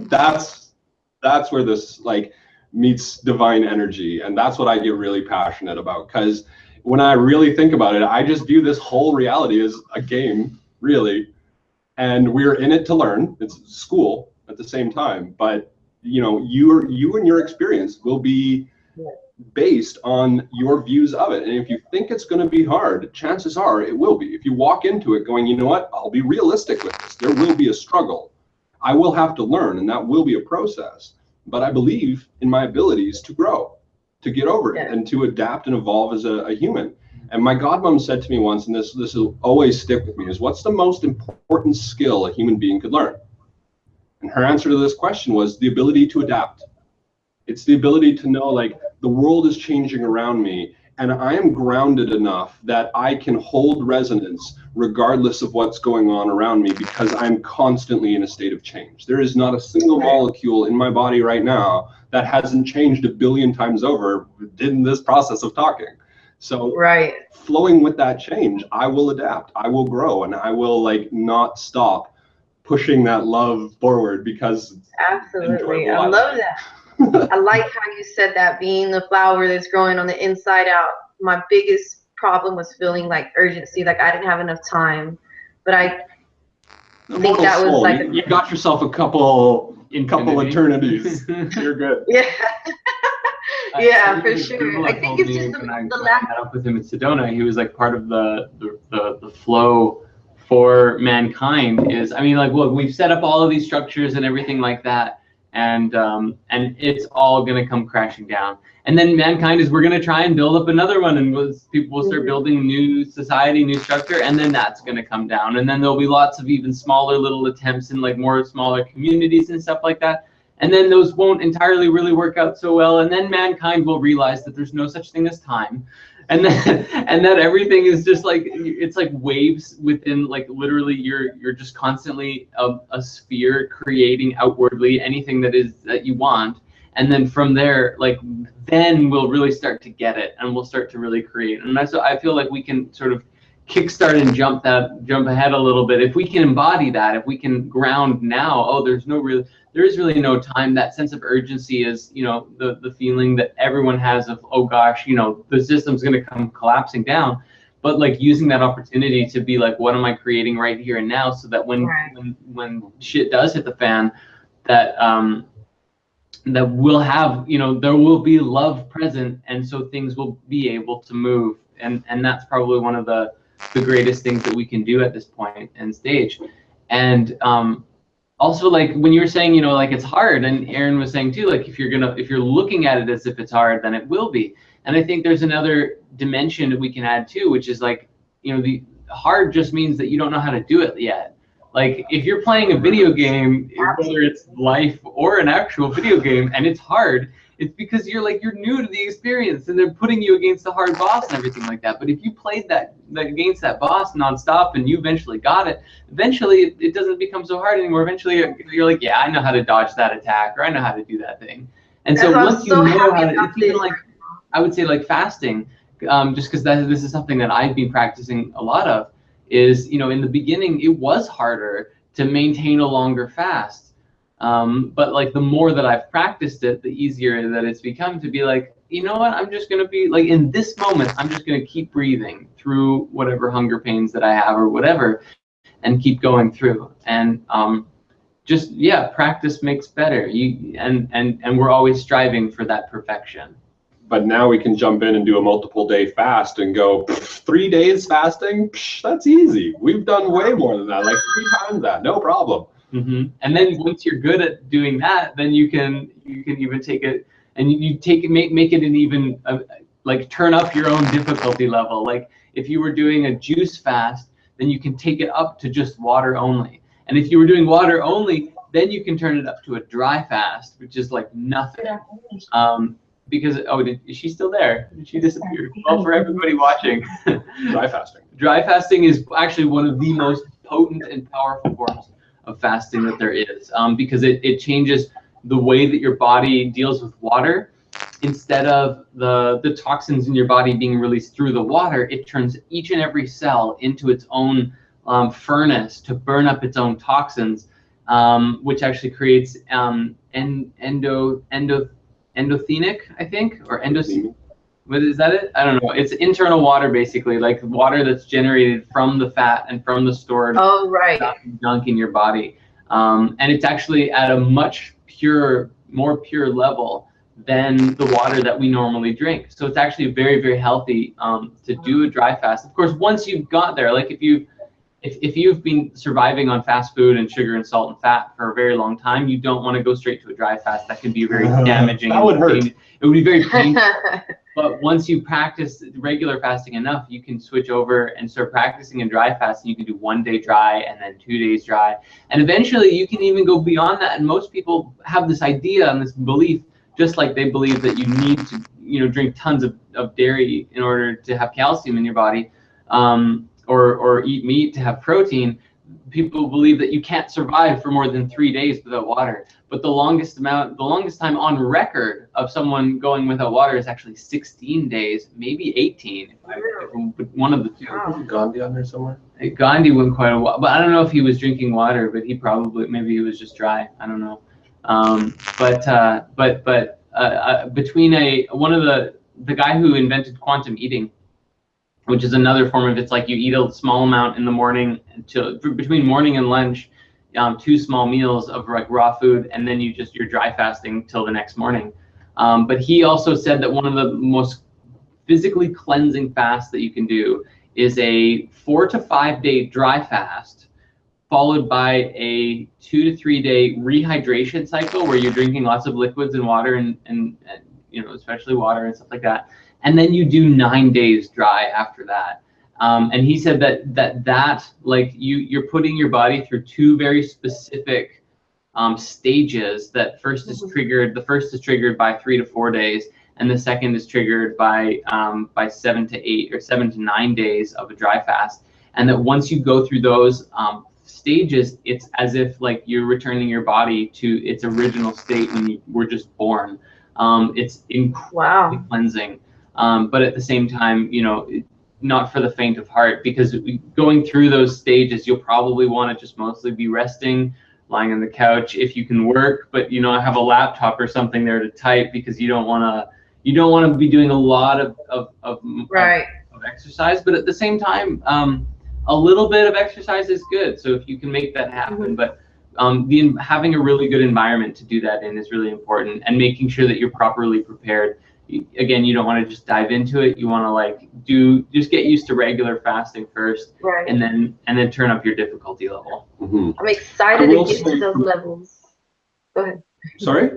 That's where this like meets divine energy, and that's what I get really passionate about, because when I really think about it, I just view this whole reality as a game, really, and we're in it to learn. It's school at the same time, but you know, you and your experience will be based on your views of it. And if you think it's going to be hard, chances are it will be. If you walk into it going, you know what, I'll be realistic with this, there will be a struggle, I will have to learn, and that will be a process, but I believe in my abilities to grow, to get over it, and to adapt and evolve as a human. And my godmom said to me once, and this will always stick with me, is what's the most important skill a human being could learn? And her answer to this question was the ability to adapt. It's the ability to know, like, the world is changing around me, and I am grounded enough that I can hold resonance regardless of what's going on around me, because I'm constantly in a state of change. There is not a single molecule in my body right now that hasn't changed 1 billion times over in this process of talking. So flowing with that change, I will adapt, I will grow, and I will like not stop pushing that love forward, because absolutely, I love that. I like how you said that, being the flower that's growing on the inside out. My biggest problem was feeling like urgency, like I didn't have enough time. But I think that was like you got yourself a couple eternities. You're good. Yeah. Yeah, for sure. I think it's just when I met up with him in Sedona, he was like part of the flow for mankind. Is, I mean, like, look, we've set up all of these structures and everything like that, and it's all gonna come crashing down. And then mankind is, we're gonna try and build up another one, and people will start building new society, new structure, and then that's gonna come down. And then there'll be lots of even smaller little attempts in like more smaller communities and stuff like that. And then those won't entirely really work out so well. And then mankind will realize that there's no such thing as time. And then, and that everything is just like, it's like waves within, like, literally you're just constantly a sphere creating outwardly anything that you want. And then from there, like, then we'll really start to get it, and we'll start to really create. And that's, I feel like we can sort of kickstart and jump ahead a little bit. If we can embody that, if we can ground now, oh, there is really no time. That sense of urgency is, you know, the feeling that everyone has of, oh gosh, you know, the system's going to come collapsing down. But like using that opportunity to be like, what am I creating right here and now, so that when shit does hit the fan, that that we'll have, you know, there will be love present, and so things will be able to move. And that's probably one of the greatest things that we can do at this point and stage. And also, like, when you were saying, you know, like, it's hard, and Aaron was saying too, like, if you're looking at it as if it's hard, then it will be. And I think there's another dimension that we can add too, which is like, you know, the hard just means that you don't know how to do it yet. Like, if you're playing a video game, whether it's life or an actual video game, and it's hard, it's because you're new to the experience, and they're putting you against a hard boss and everything like that. But if you played that against that boss nonstop, and you eventually got it, eventually it doesn't become so hard anymore. Eventually you're like, yeah, I know how to dodge that attack, or I know how to do that thing. And so once you know how to, it's even like, I would say, like fasting, just because this is something that I've been practicing a lot of, is, you know, in the beginning it was harder to maintain a longer fast. But like, the more that I've practiced it, the easier that it's become to be like, you know what, I'm just going to be like, in this moment, I'm just going to keep breathing through whatever hunger pains that I have or whatever, and keep going through. And just, yeah, practice makes better. And we're always striving for that perfection. But now we can jump in and do a multiple day fast and go 3 days fasting. That's easy. We've done way more than that, like 3 times that, no problem. And then once you're good at doing that, then you can even take it, and you take it, make it an even like, turn up your own difficulty level. Like, if you were doing a juice fast, then you can take it up to just water only. And if you were doing water only, then you can turn it up to a dry fast, which is like nothing. Because, is she still there? Did she disappear? Well, for everybody watching, dry fasting. Dry fasting is actually one of the most potent and powerful forms of fasting that there is, because it changes the way that your body deals with water. Instead of the toxins in your body being released through the water, it turns each and every cell into its own furnace to burn up its own toxins, which actually creates endothenic, I think, or endothenic. What is that? It? I don't know. It's internal water, basically, like water that's generated from the fat and from the stored junk in your body. And it's actually at a much more pure level than the water that we normally drink. So it's actually very, very healthy to do a dry fast. Of course, once you've got there, like if you've been surviving on fast food and sugar and salt and fat for a very long time, you don't want to go straight to a dry fast. That can be very damaging. That would hurt. It would be very painful. But once you practice regular fasting enough, you can switch over and start practicing a dry fast. And you can do 1 day dry and then 2 days dry. And eventually you can even go beyond that. And most people have this idea and this belief, just like they believe that you need to, drink tons of dairy in order to have calcium in your body, or eat meat to have protein. People believe that you can't survive for more than 3 days without water. But the longest time on record of someone going without water is actually 16 days, maybe 18, if one of the two. Is Gandhi on there somewhere? Gandhi went quite a while, but I don't know if he was drinking water, but maybe he was just dry. I don't know. Between one of the guy who invented quantum eating, which is another form of, it's like you eat a small amount in the morning between morning and lunch, 2 small meals of like raw food, and then you're dry fasting till the next morning. But he also said that one of the most physically cleansing fasts that you can do is a 4 to 5 day dry fast, followed by a 2 to 3 day rehydration cycle where you're drinking lots of liquids and water and especially water and stuff like that. And then you do 9 days dry after that. And he said that like you're putting your body through 2 very specific stages. That first is triggered. The first is triggered by 3 to 4 days, and the second is triggered by 7 to 8 or 7 to 9 days of a dry fast. And that once you go through those stages, it's as if like you're returning your body to its original state when you were just born. It's incredibly cleansing. But at the same time, not for the faint of heart, because going through those stages, you'll probably want to just mostly be resting, lying on the couch if you can work, but have a laptop or something there to type, because you don't want to be doing a lot of exercise. But at the same time, a little bit of exercise is good. So if you can make that happen, but having a really good environment to do that in is really important, and making sure that you're properly prepared. Again, you don't want to just dive into it. You want to just get used to regular fasting first, and then turn up your difficulty level. I'm excited to get to those levels. Go ahead. Sorry?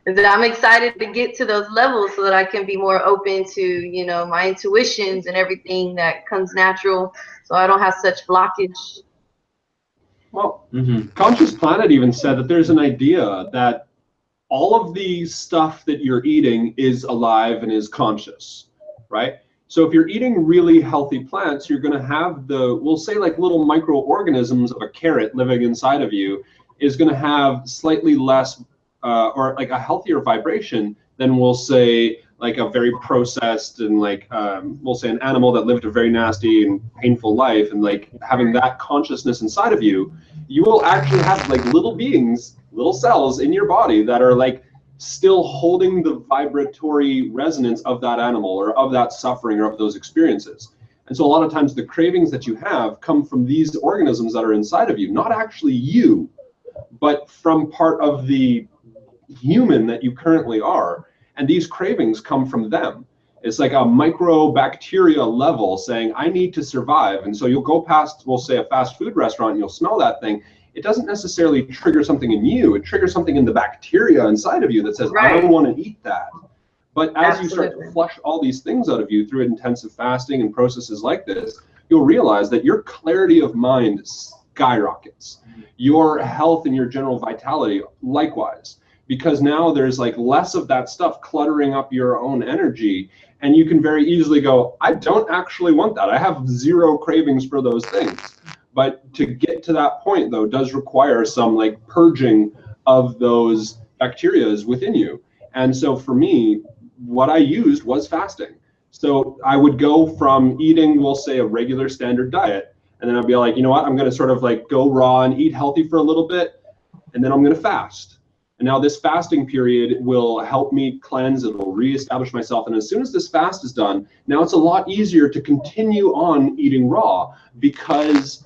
I'm excited to get to those levels so that I can be more open to, my intuitions and everything that comes natural, so I don't have such blockage. Well, Conscious Planet even said that there's an idea that all of the stuff that you're eating is alive and is conscious, right? So if you're eating really healthy plants, you're going to have we'll say like little microorganisms of a carrot living inside of you is going to have slightly less or like a healthier vibration than we'll say like a very processed and like we'll say an animal that lived a very nasty and painful life, and like having that consciousness inside of you, you will actually have like little beings, little cells in your body that are like still holding the vibratory resonance of that animal or of that suffering or of those experiences. And so a lot of times the cravings that you have come from these organisms that are inside of you, not actually you, but from part of the human that you currently are. And these cravings come from them. It's like a microbacteria level saying, I need to survive. And so you'll go past, we'll say, a fast food restaurant, and you'll smell that thing. It doesn't necessarily trigger something in you. It triggers something in the bacteria inside of you that says, I don't want to eat that. But as you start to flush all these things out of you through intensive fasting and processes like this, you'll realize that your clarity of mind skyrockets. Your health and your general vitality likewise. Because now there's like less of that stuff cluttering up your own energy, and you can very easily go, I don't actually want that. I have zero cravings for those things. But to get to that point, though, does require some like purging of those bacteria is within you. And so for me, what I used was fasting. So I would go from eating, we'll say, a regular standard diet, and then I'd be like, you know what, I'm going to sort of like go raw and eat healthy for a little bit, and then I'm going to fast. And now this fasting period will help me cleanse, it will reestablish myself. And as soon as this fast is done, now it's a lot easier to continue on eating raw because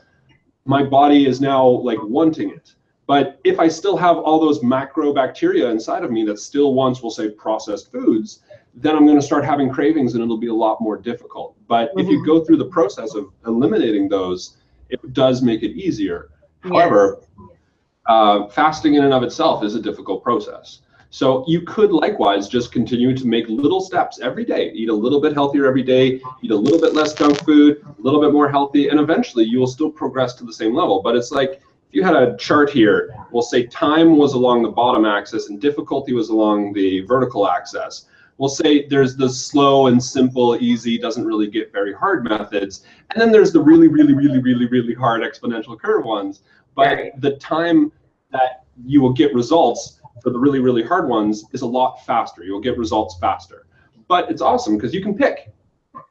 my body is now like wanting it. But if I still have all those macrobacteria inside of me that still wants, we'll say, processed foods, then I'm going to start having cravings and it'll be a lot more difficult. But if you go through the process of eliminating those, it does make it easier. However, fasting in and of itself is a difficult process. So you could likewise just continue to make little steps every day, eat a little bit healthier every day, eat a little bit less junk food, a little bit more healthy, and eventually you will still progress to the same level. But it's like, if you had a chart here, we'll say time was along the bottom axis and difficulty was along the vertical axis. We'll say there's the slow and simple, easy, doesn't really get very hard methods. And then there's the really, really, really, really, really hard exponential curve ones. But the time that you will get results for the really, really hard ones is a lot faster. You'll get results faster. But it's awesome because you can pick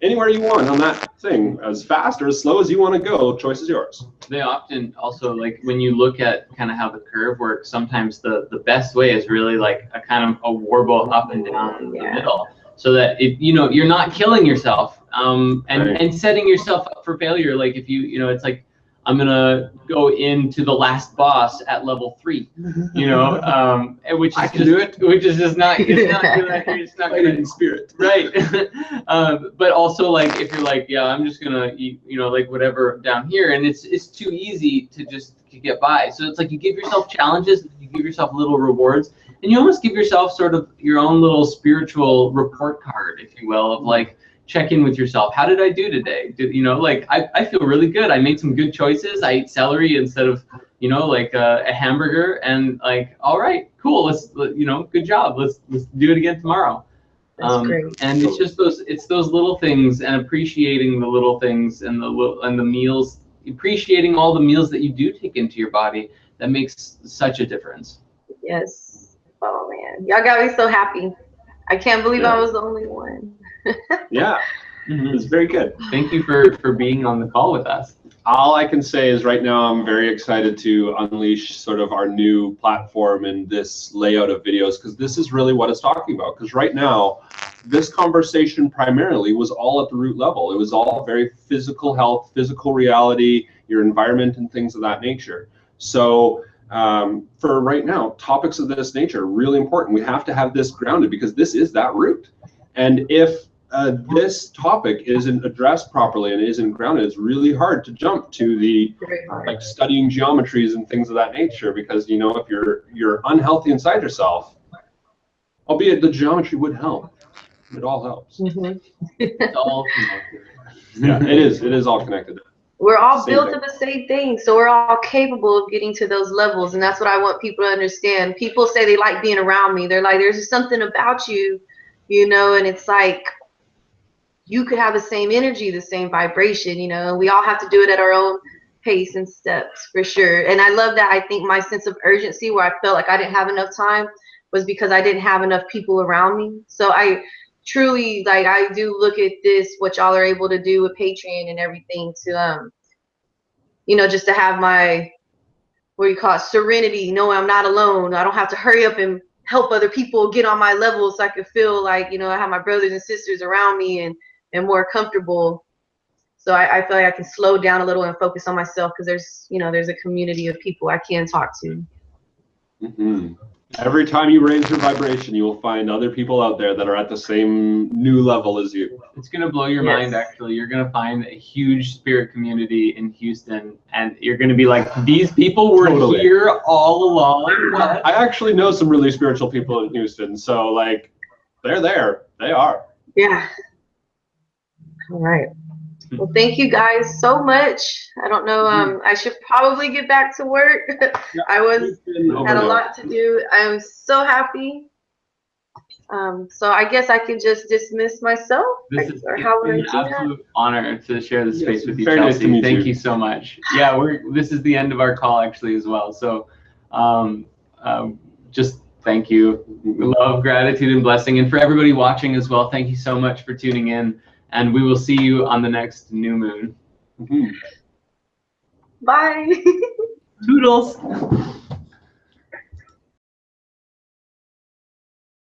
anywhere you want on that thing, as fast or as slow as you want to go. Choice is yours. They often also, like, when you look at kind of how the curve works, sometimes the best way is really like a kind of a warble up and down the middle, so that if you're not killing yourself and setting yourself up for failure. Like if it's like, I'm gonna go into the last boss at level 3, which is just not. It's not gonna in spirit, right? But also, like, if you're like, yeah, I'm just gonna eat, like whatever down here, and it's too easy to just get by. So it's like you give yourself challenges, you give yourself little rewards, and you almost give yourself sort of your own little spiritual report card, if you will, of like, check in with yourself. How did I do today? Like I feel really good. I made some good choices. I ate celery instead of, like a hamburger, and like, all right, cool. Let's, good job. Let's do it again tomorrow. That's great. And it's just those little things, and appreciating the little things and the meals, appreciating all the meals that you do take into your body, that makes such a difference. Yes. Oh man, y'all got me so happy. I can't believe I was the only one. Yeah, it's very good. Thank you for being on the call with us. All I can say is right now I'm very excited to unleash sort of our new platform and this layout of videos, because this is really what it's talking about. Because right now, this conversation primarily was all at the root level. It was all very physical health, physical reality, your environment, and things of that nature. So for right now, topics of this nature are really important. We have to have this grounded because this is that root. And if this topic isn't addressed properly and isn't grounded, it's really hard to jump to the like studying geometries and things of that nature, because if you're unhealthy inside yourself, albeit the geometry would help, it all helps. It's all connected. Yeah, it is all connected. We're all built of the same thing, so we're all capable of getting to those levels, and that's what I want people to understand. People say they like being around me. They're like, there's just something about you, and it's like, you could have the same energy, the same vibration, and we all have to do it at our own pace and steps, for sure. And I love that. I think my sense of urgency, where I felt like I didn't have enough time, was because I didn't have enough people around me. So I truly, like, I do look at this, what y'all are able to do with Patreon and everything, to just to have my, what do you call it, serenity, knowing I'm not alone. I don't have to hurry up and help other people get on my level, so I can feel like, I have my brothers and sisters around me and more comfortable. So I feel like I can slow down a little and focus on myself, because there's a community of people I can talk to. Every time you raise your vibration, you will find other people out there that are at the same new level as you. It's going to blow your mind, actually. You're going to find a huge spirit community in Houston, and you're going to be like, these people were here all along. I actually know some really spiritual people in Houston, so like, they're there. They are. Yeah. All right. Well, thank you guys so much. I don't know. I should probably get back to work. I had a lot to do. I'm so happy. So I guess I can just dismiss myself. It's an absolute honor to share this space with you, Chelsea. Nice to meet Thank you so much. Yeah, this is the end of our call actually as well. So just Thank you. Love, gratitude, and blessing. And for everybody watching as well, thank you so much for tuning in. And we will see you on the next new moon. Bye. Toodles.